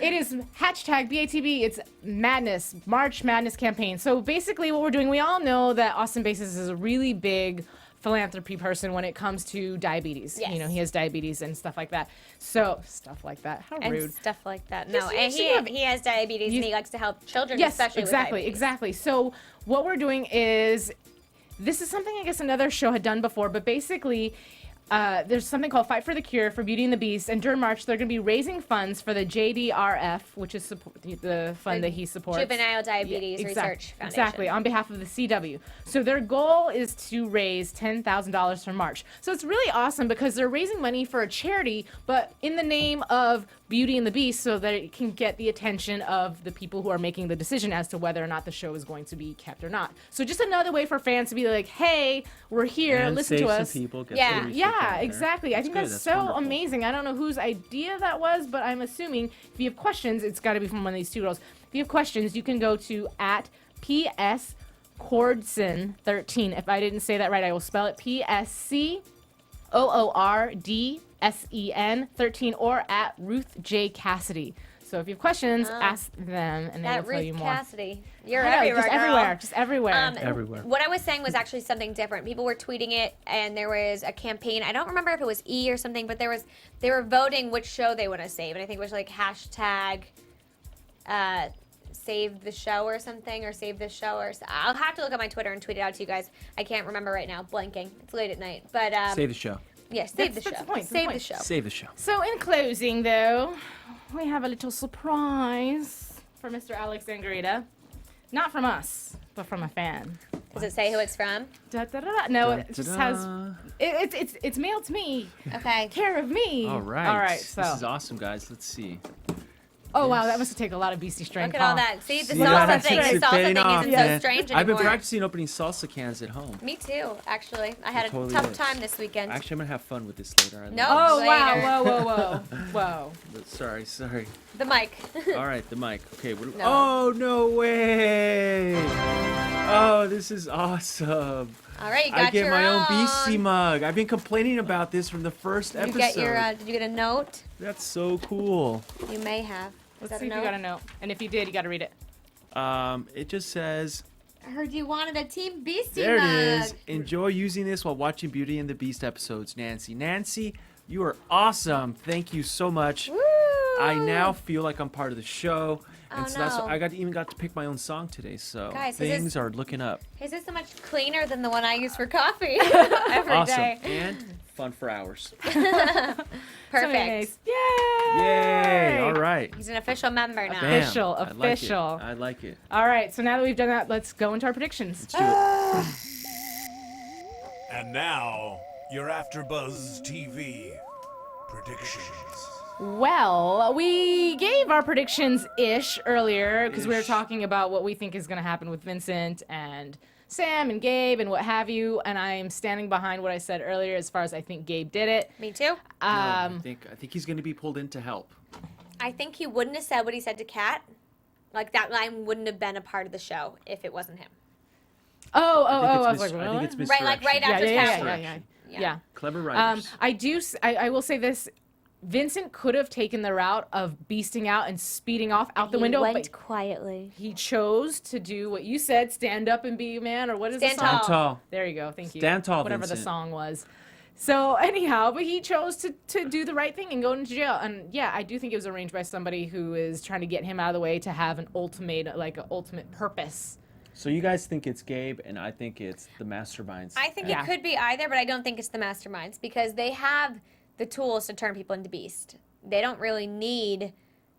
Speaker 4: it is hashtag BATB. It's Madness, March Madness campaign. So basically what we're doing, we all know that Austin Basis is a really big philanthropy person when it comes to diabetes.
Speaker 6: Yes.
Speaker 4: You know, he has diabetes and stuff like that. So, stuff like that. How
Speaker 6: And
Speaker 4: rude.
Speaker 6: stuff like that.
Speaker 4: Just-
Speaker 6: No, and
Speaker 4: just you-
Speaker 6: he has diabetes and he likes to help children,
Speaker 4: Yes,
Speaker 6: especially
Speaker 4: exactly,
Speaker 6: with diabetes.
Speaker 4: exactly. So what we're doing is, this is something I guess another show had done before, but basically, there's something called Fight for the Cure for Beauty and the Beast, and during March they're going to be raising funds for the JDRF, which is the fund that he supports.
Speaker 6: Juvenile Diabetes
Speaker 4: Yeah,
Speaker 6: Research Foundation.
Speaker 4: Exactly, on behalf of the CW. So their goal is to raise $10,000 for March. So it's really awesome because they're raising money for a charity, but in the name of Beauty and the Beast, so that it can get the attention of the people who are making the decision as to whether or not the show is going to be kept or not. So just another way for fans to be like, hey, we're here,
Speaker 5: and
Speaker 4: listen
Speaker 5: save
Speaker 4: to
Speaker 5: some
Speaker 4: us.
Speaker 5: people, get
Speaker 6: Yeah.
Speaker 5: some research out
Speaker 4: Yeah,
Speaker 5: there.
Speaker 4: exactly. I think
Speaker 5: good,
Speaker 4: that's so
Speaker 5: wonderful.
Speaker 4: amazing. I don't know whose idea that was, but I'm assuming if you have questions, it's got to be from one of these two girls. If you have questions, you can go to @PS Cordson13. If I didn't say that right, I will spell it PSCOORDSEN 13 or @Ruth J Cassidy. So if you have questions, ask them and they will
Speaker 6: That
Speaker 4: tell you
Speaker 6: Ruth
Speaker 4: more.
Speaker 6: Cassidy. You're
Speaker 4: I know,
Speaker 6: everywhere,
Speaker 4: just
Speaker 6: girl.
Speaker 4: everywhere, just everywhere.
Speaker 5: Everywhere.
Speaker 6: What I was saying was actually something different. People were tweeting it, and there was a campaign. I don't remember if it was E or something, but they were voting which show they want to save, and I think it was like hashtag save the show or something, or save the show, or I'll have to look at my Twitter and tweet it out to you guys. I can't remember right now, blanking. It's late at night, but
Speaker 5: Save the show.
Speaker 6: yeah, save the
Speaker 4: That's
Speaker 6: show.
Speaker 4: the point, that's the
Speaker 6: Save the
Speaker 4: point.
Speaker 6: show.
Speaker 5: Save the show.
Speaker 4: So in closing, though, we have a little surprise. for Mr. Alex Angarita. Not from us, but from a fan.
Speaker 6: Does it say who it's from?
Speaker 4: No, it just has. It's mailed to me.
Speaker 6: Okay.
Speaker 4: Care of me.
Speaker 5: All right.
Speaker 4: All right. So.
Speaker 5: This is awesome, guys. Let's see.
Speaker 4: Oh wow, that must have taken a lot of beastie strength.
Speaker 6: Look at all that. See, the
Speaker 5: See,
Speaker 6: salsa
Speaker 5: that's
Speaker 6: thing. The
Speaker 5: it.
Speaker 6: salsa
Speaker 5: Paying
Speaker 6: thing
Speaker 5: off,
Speaker 6: isn't
Speaker 5: man.
Speaker 6: so strange anymore.
Speaker 5: I've been practicing opening salsa cans at home.
Speaker 6: Me too, actually. I had a
Speaker 5: totally
Speaker 6: tough
Speaker 5: is.
Speaker 6: time this weekend.
Speaker 5: Actually, I'm gonna have fun with this later.
Speaker 6: No.
Speaker 4: Oh
Speaker 6: Later.
Speaker 4: wow, whoa.
Speaker 5: Sorry.
Speaker 6: The mic.
Speaker 5: All right, the mic. Okay.
Speaker 6: No.
Speaker 5: Oh no way! Oh, this is awesome.
Speaker 6: All right, you got
Speaker 5: I get
Speaker 6: your
Speaker 5: my own beastie mug. I've been complaining about this from the first
Speaker 6: You
Speaker 5: episode.
Speaker 6: get your. Did you get a note?
Speaker 5: That's so cool.
Speaker 6: You may have. Is
Speaker 4: Let's
Speaker 6: that
Speaker 4: see
Speaker 6: a
Speaker 4: if
Speaker 6: note?
Speaker 4: you got a note. And if you did, you got to read it.
Speaker 5: It just says,
Speaker 6: I heard you wanted a Team Beastie
Speaker 5: there
Speaker 6: mug.
Speaker 5: it is. Enjoy using this while watching Beauty and the Beast episodes, Nancy. Nancy, you are awesome. Thank you so much.
Speaker 6: Woo!
Speaker 5: I now feel like I'm part of the show. And
Speaker 6: Oh,
Speaker 5: so that's
Speaker 6: no.
Speaker 5: I even got to pick my own song today. So
Speaker 6: Guys,
Speaker 5: things are looking up.
Speaker 6: His is so much cleaner than the one I use for coffee every
Speaker 5: Awesome.
Speaker 6: day.
Speaker 5: And fun for hours.
Speaker 6: Perfect.
Speaker 4: Nice. Yay!
Speaker 5: Yay! All right.
Speaker 6: He's an official member now.
Speaker 5: Bam.
Speaker 4: Official,
Speaker 5: I like it.
Speaker 4: official.
Speaker 5: I like it.
Speaker 4: All right, so now that we've done that, let's go into our predictions.
Speaker 5: Let's do it.
Speaker 1: And now, your AfterBuzz TV predictions.
Speaker 4: Well, we gave our predictions-ish earlier because we were talking about what we think is going to happen with Vincent and Sam and Gabe and what have you, and I'm standing behind what I said earlier as far as I think Gabe did it.
Speaker 6: Me too.
Speaker 5: I think he's going to be pulled in to help.
Speaker 6: I think he wouldn't have said what he said to Kat. Like, that line wouldn't have been a part of the show if it wasn't him.
Speaker 4: I was like,
Speaker 5: I
Speaker 4: really?
Speaker 5: think it's
Speaker 6: Right, like, right
Speaker 5: misdirection.
Speaker 6: after
Speaker 4: yeah,
Speaker 6: Kat.
Speaker 4: yeah, yeah,
Speaker 6: Yeah.
Speaker 4: yeah.
Speaker 5: Clever writers.
Speaker 4: I will say this. Vincent could have taken the route of beasting out and speeding off out the window, but
Speaker 6: quietly.
Speaker 4: he chose to do what you said, stand up and be a man, or what is
Speaker 6: Stand
Speaker 4: the song?
Speaker 6: tall.
Speaker 5: Tall.
Speaker 4: There you go. Thank you.
Speaker 5: Stand tall,
Speaker 4: Whatever the
Speaker 5: Vincent.
Speaker 4: song was. So anyhow, but he chose to do the right thing and go into jail. And yeah, I do think it was arranged by somebody who is trying to get him out of the way to have an ultimate purpose.
Speaker 5: So you guys think it's Gabe, and I think it's the masterminds.
Speaker 6: I think
Speaker 4: Yeah.
Speaker 6: it could be either, but I don't think it's the masterminds because they have the tools to turn people into beast. They don't really need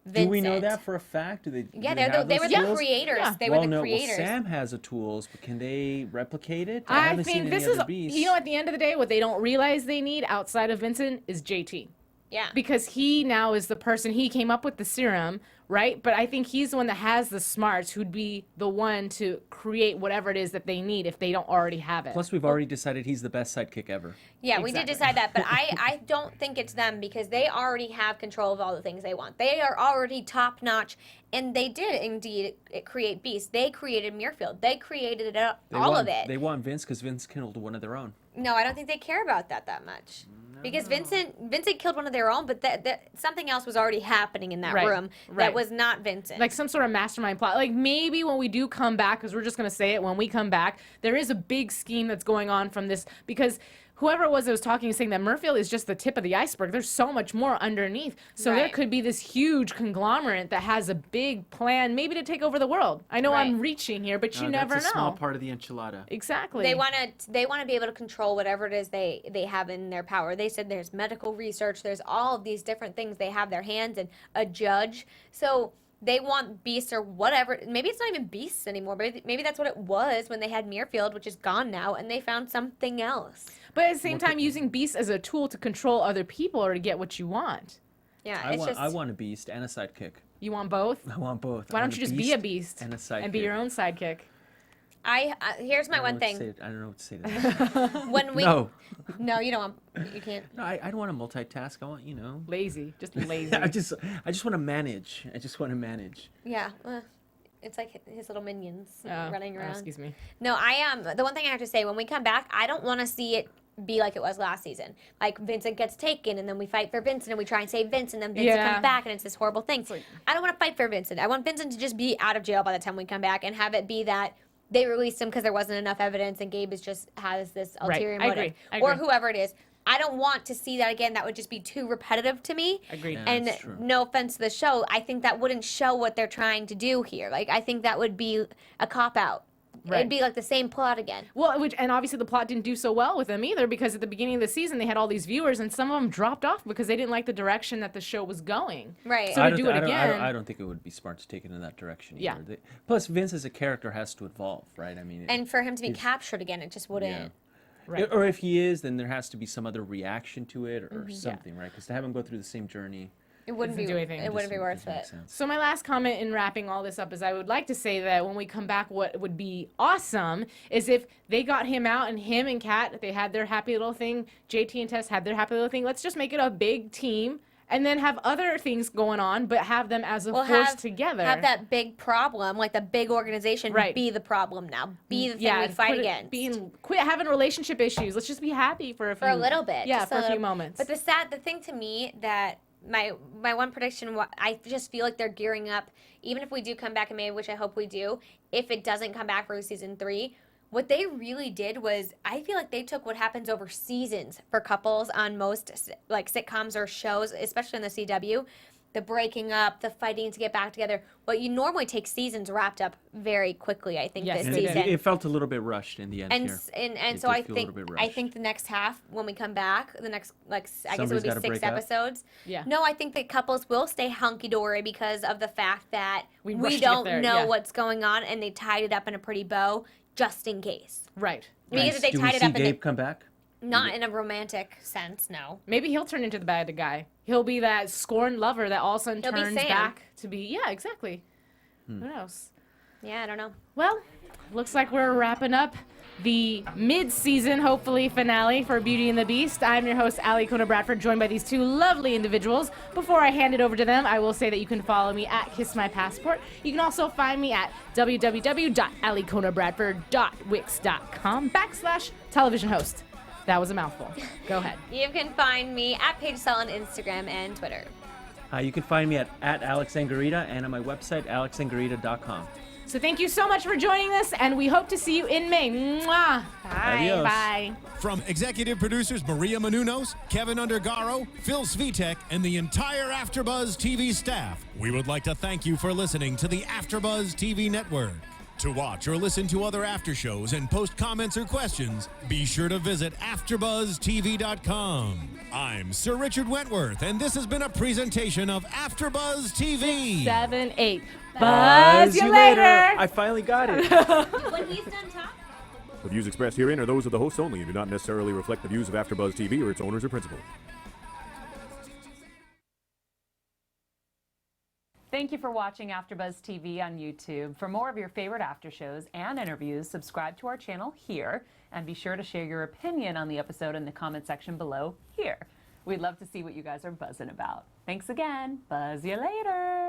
Speaker 6: Vincent.
Speaker 5: Do we know that for a fact? Do they?
Speaker 6: Yeah,
Speaker 5: have
Speaker 6: they
Speaker 5: those
Speaker 6: were the
Speaker 5: tools?
Speaker 6: creators.
Speaker 4: Yeah.
Speaker 6: They
Speaker 5: well,
Speaker 6: were the
Speaker 5: no,
Speaker 6: creators.
Speaker 5: Well, Sam has the tools, but can they replicate it?
Speaker 4: I
Speaker 5: haven't seen
Speaker 4: think
Speaker 5: any
Speaker 4: this is,
Speaker 5: other beasts.
Speaker 4: at the end of the day, what they don't realize they need outside of Vincent is JT.
Speaker 6: Yeah.
Speaker 4: Because he now is the person, he came up with the serum, right? But I think he's the one that has the smarts who'd be the one to create whatever it is that they need if they don't already have it.
Speaker 5: Plus, we've already decided he's the best sidekick ever.
Speaker 6: Yeah, we did
Speaker 4: Exactly.
Speaker 6: decide that, but I don't think it's them because they already have control of all the things they want. They are already top notch, and they did indeed create Beast. They created Muirfield. They created all of it.
Speaker 5: They want Vince because Vince killed one of their own.
Speaker 6: No, I don't think they care about that much. Because Vincent killed one of their own, but that something else was already happening in that
Speaker 4: Right,
Speaker 6: room
Speaker 4: right.
Speaker 6: that was not Vincent.
Speaker 4: Like some sort of mastermind plot. Like maybe when we do come back, because we're just going to say it, when we come back, there is a big scheme that's going on from this, because whoever it was that was talking saying that Muirfield is just the tip of the iceberg. There's so much more underneath. So there
Speaker 6: Right.
Speaker 4: could be this huge conglomerate that has a big plan, maybe to take over the world. I know I'm
Speaker 6: Right.
Speaker 4: reaching here, but you
Speaker 5: No,
Speaker 4: never
Speaker 5: that's a
Speaker 4: know.
Speaker 5: small part of the enchilada.
Speaker 4: Exactly.
Speaker 6: they want to be able to control whatever it is they have in their power. They said there's medical research, there's all of these different things they have their hands in, a judge. So they want beasts or whatever. Maybe it's not even beasts anymore. Maybe that's what it was when they had Muirfield, which is gone now, and they found something else.
Speaker 4: But at the same time, using beasts as a tool to control other people or to get what you want.
Speaker 6: Yeah,
Speaker 5: I want a beast and a sidekick.
Speaker 4: You want both?
Speaker 5: I want both.
Speaker 4: Why
Speaker 5: I
Speaker 4: don't
Speaker 5: want
Speaker 4: you just be a beast
Speaker 5: and a sidekick?
Speaker 4: and be your own sidekick?
Speaker 6: Here's my one thing.
Speaker 5: I don't know what to say to that.
Speaker 6: When we
Speaker 5: No.
Speaker 6: No, you don't want. You can't.
Speaker 5: No, I don't want to multitask. I want,
Speaker 4: Lazy, just lazy.
Speaker 5: I just want to manage. I just want to manage.
Speaker 6: Yeah. It's like his little minions
Speaker 4: Oh,
Speaker 6: running around.
Speaker 4: excuse me.
Speaker 6: No, I am. The one thing I have to say, when we come back, I don't want to see it be like it was last season. Like Vincent gets taken, and then we fight for Vincent, and we try and save Vincent, and then Vincent
Speaker 4: Yeah.
Speaker 6: comes back, and it's this horrible thing.
Speaker 4: like-
Speaker 6: I don't want to fight for Vincent. I want Vincent to just be out of jail by the time we come back, and have it be that they released him because there wasn't enough evidence, and Gabe has this
Speaker 4: Right.
Speaker 6: ulterior
Speaker 4: I
Speaker 6: motive,
Speaker 4: agree. I
Speaker 6: or
Speaker 4: agree.
Speaker 6: whoever it is. I don't want to see that again. That would just be too repetitive to me.
Speaker 4: Agreed.
Speaker 5: Yeah.
Speaker 6: And
Speaker 5: that's true.
Speaker 6: no offense to the show, I think that wouldn't show what they're trying to do here. Like, I think that would be a cop out It'd be like the same plot again.
Speaker 4: Well, and obviously the plot didn't do so well with them either, because at the beginning of the season they had all these viewers, and some of them dropped off because they didn't like the direction that the show was going.
Speaker 6: Right.
Speaker 4: So to do it again,
Speaker 5: I don't think it would be smart to take it in that direction.
Speaker 4: Yeah.
Speaker 5: Either. Plus, Vince as a character has to evolve, right? I mean,
Speaker 6: And for him to be captured again, it just wouldn't.
Speaker 5: Yeah.
Speaker 4: Right.
Speaker 5: Or if he is, then there has to be some other reaction to it or something, right? Because to have him go through the same journey.
Speaker 6: It wouldn't be
Speaker 4: do anything.
Speaker 6: It wouldn't be worth it.
Speaker 4: So my last comment in wrapping all this up is I would like to say that when we come back, what would be awesome is if they got him out and him and Kat, they had their happy little thing, JT and Tess had their happy little thing. Let's just make it a big team and then have other things going on, but have them as a force together.
Speaker 6: Have that big problem, like the big organization, be the problem now. Be the thing we fight against.
Speaker 4: Quit having relationship issues. Let's just be happy for a
Speaker 6: little bit.
Speaker 4: Yeah,
Speaker 6: just
Speaker 4: for a few moments.
Speaker 6: But the thing to me that my one prediction, I just feel like they're gearing up, even if we do come back in May, which I hope we do, if it doesn't come back for season 3, what they really did was, I feel like they took what happens over seasons for couples on most like sitcoms or shows, especially in the CW, the breaking up, the fighting to get back together. What you normally take seasons wrapped up very quickly, I think, this season.
Speaker 5: It felt a little bit rushed in the end here.
Speaker 6: And so I think the next half, when we come back, the next, like, I guess it would be 6 episodes.
Speaker 4: Yeah.
Speaker 6: No, I think that couples will stay hunky-dory because of the fact that we
Speaker 4: rushed
Speaker 6: don't
Speaker 4: to get there,
Speaker 6: know what's going on, and they tied it up in a pretty bow just in case.
Speaker 4: Right.
Speaker 6: Because if they
Speaker 5: Do
Speaker 6: tied
Speaker 5: we
Speaker 6: it
Speaker 5: see
Speaker 6: up
Speaker 5: Gabe come back?
Speaker 6: not in a romantic sense, no.
Speaker 4: Maybe he'll turn into the bad guy. He'll be that scorned lover that all of a sudden turns back to be, exactly. Who knows?
Speaker 6: Yeah, I don't know.
Speaker 4: Well, looks like we're wrapping up the mid-season, hopefully, finale for Beauty and the Beast. I'm your host, Alikona Bradford, joined by these two lovely individuals. Before I hand it over to them, I will say that you can follow me at Kiss My Passport. You can also find me at www.alikonabradford.wix.com/television host. That was a mouthful. Go ahead.
Speaker 6: You can find me at Paige Sullivan on Instagram and Twitter.
Speaker 5: You can find me at Alex Angarita and on my website, alexangarita.com.
Speaker 4: So thank you so much for joining us, and we hope to see you in May. Mwah. Bye.
Speaker 5: Adios.
Speaker 4: Bye.
Speaker 3: From executive producers Maria Menounos, Kevin Undergaro, Phil Svitek, and the entire AfterBuzz TV staff, we would like to thank you for listening to the AfterBuzz TV network. To watch or listen to other after shows and post comments or questions, be sure to visit AfterBuzzTV.com. I'm Sir Richard Wentworth, and this has been a presentation of AfterBuzz TV.
Speaker 4: 7, 8. Buzz you later.
Speaker 5: I finally got it.
Speaker 6: When he's done talking.
Speaker 1: The views expressed herein are those of the hosts only and do not necessarily reflect the views of AfterBuzz TV or its owners or principals.
Speaker 7: Thank you for watching AfterBuzz TV on YouTube. For more of your favorite after shows and interviews, subscribe to our channel here, and be sure to share your opinion on the episode in the comment section below here. We'd love to see what you guys are buzzing about. Thanks again. Buzz you later.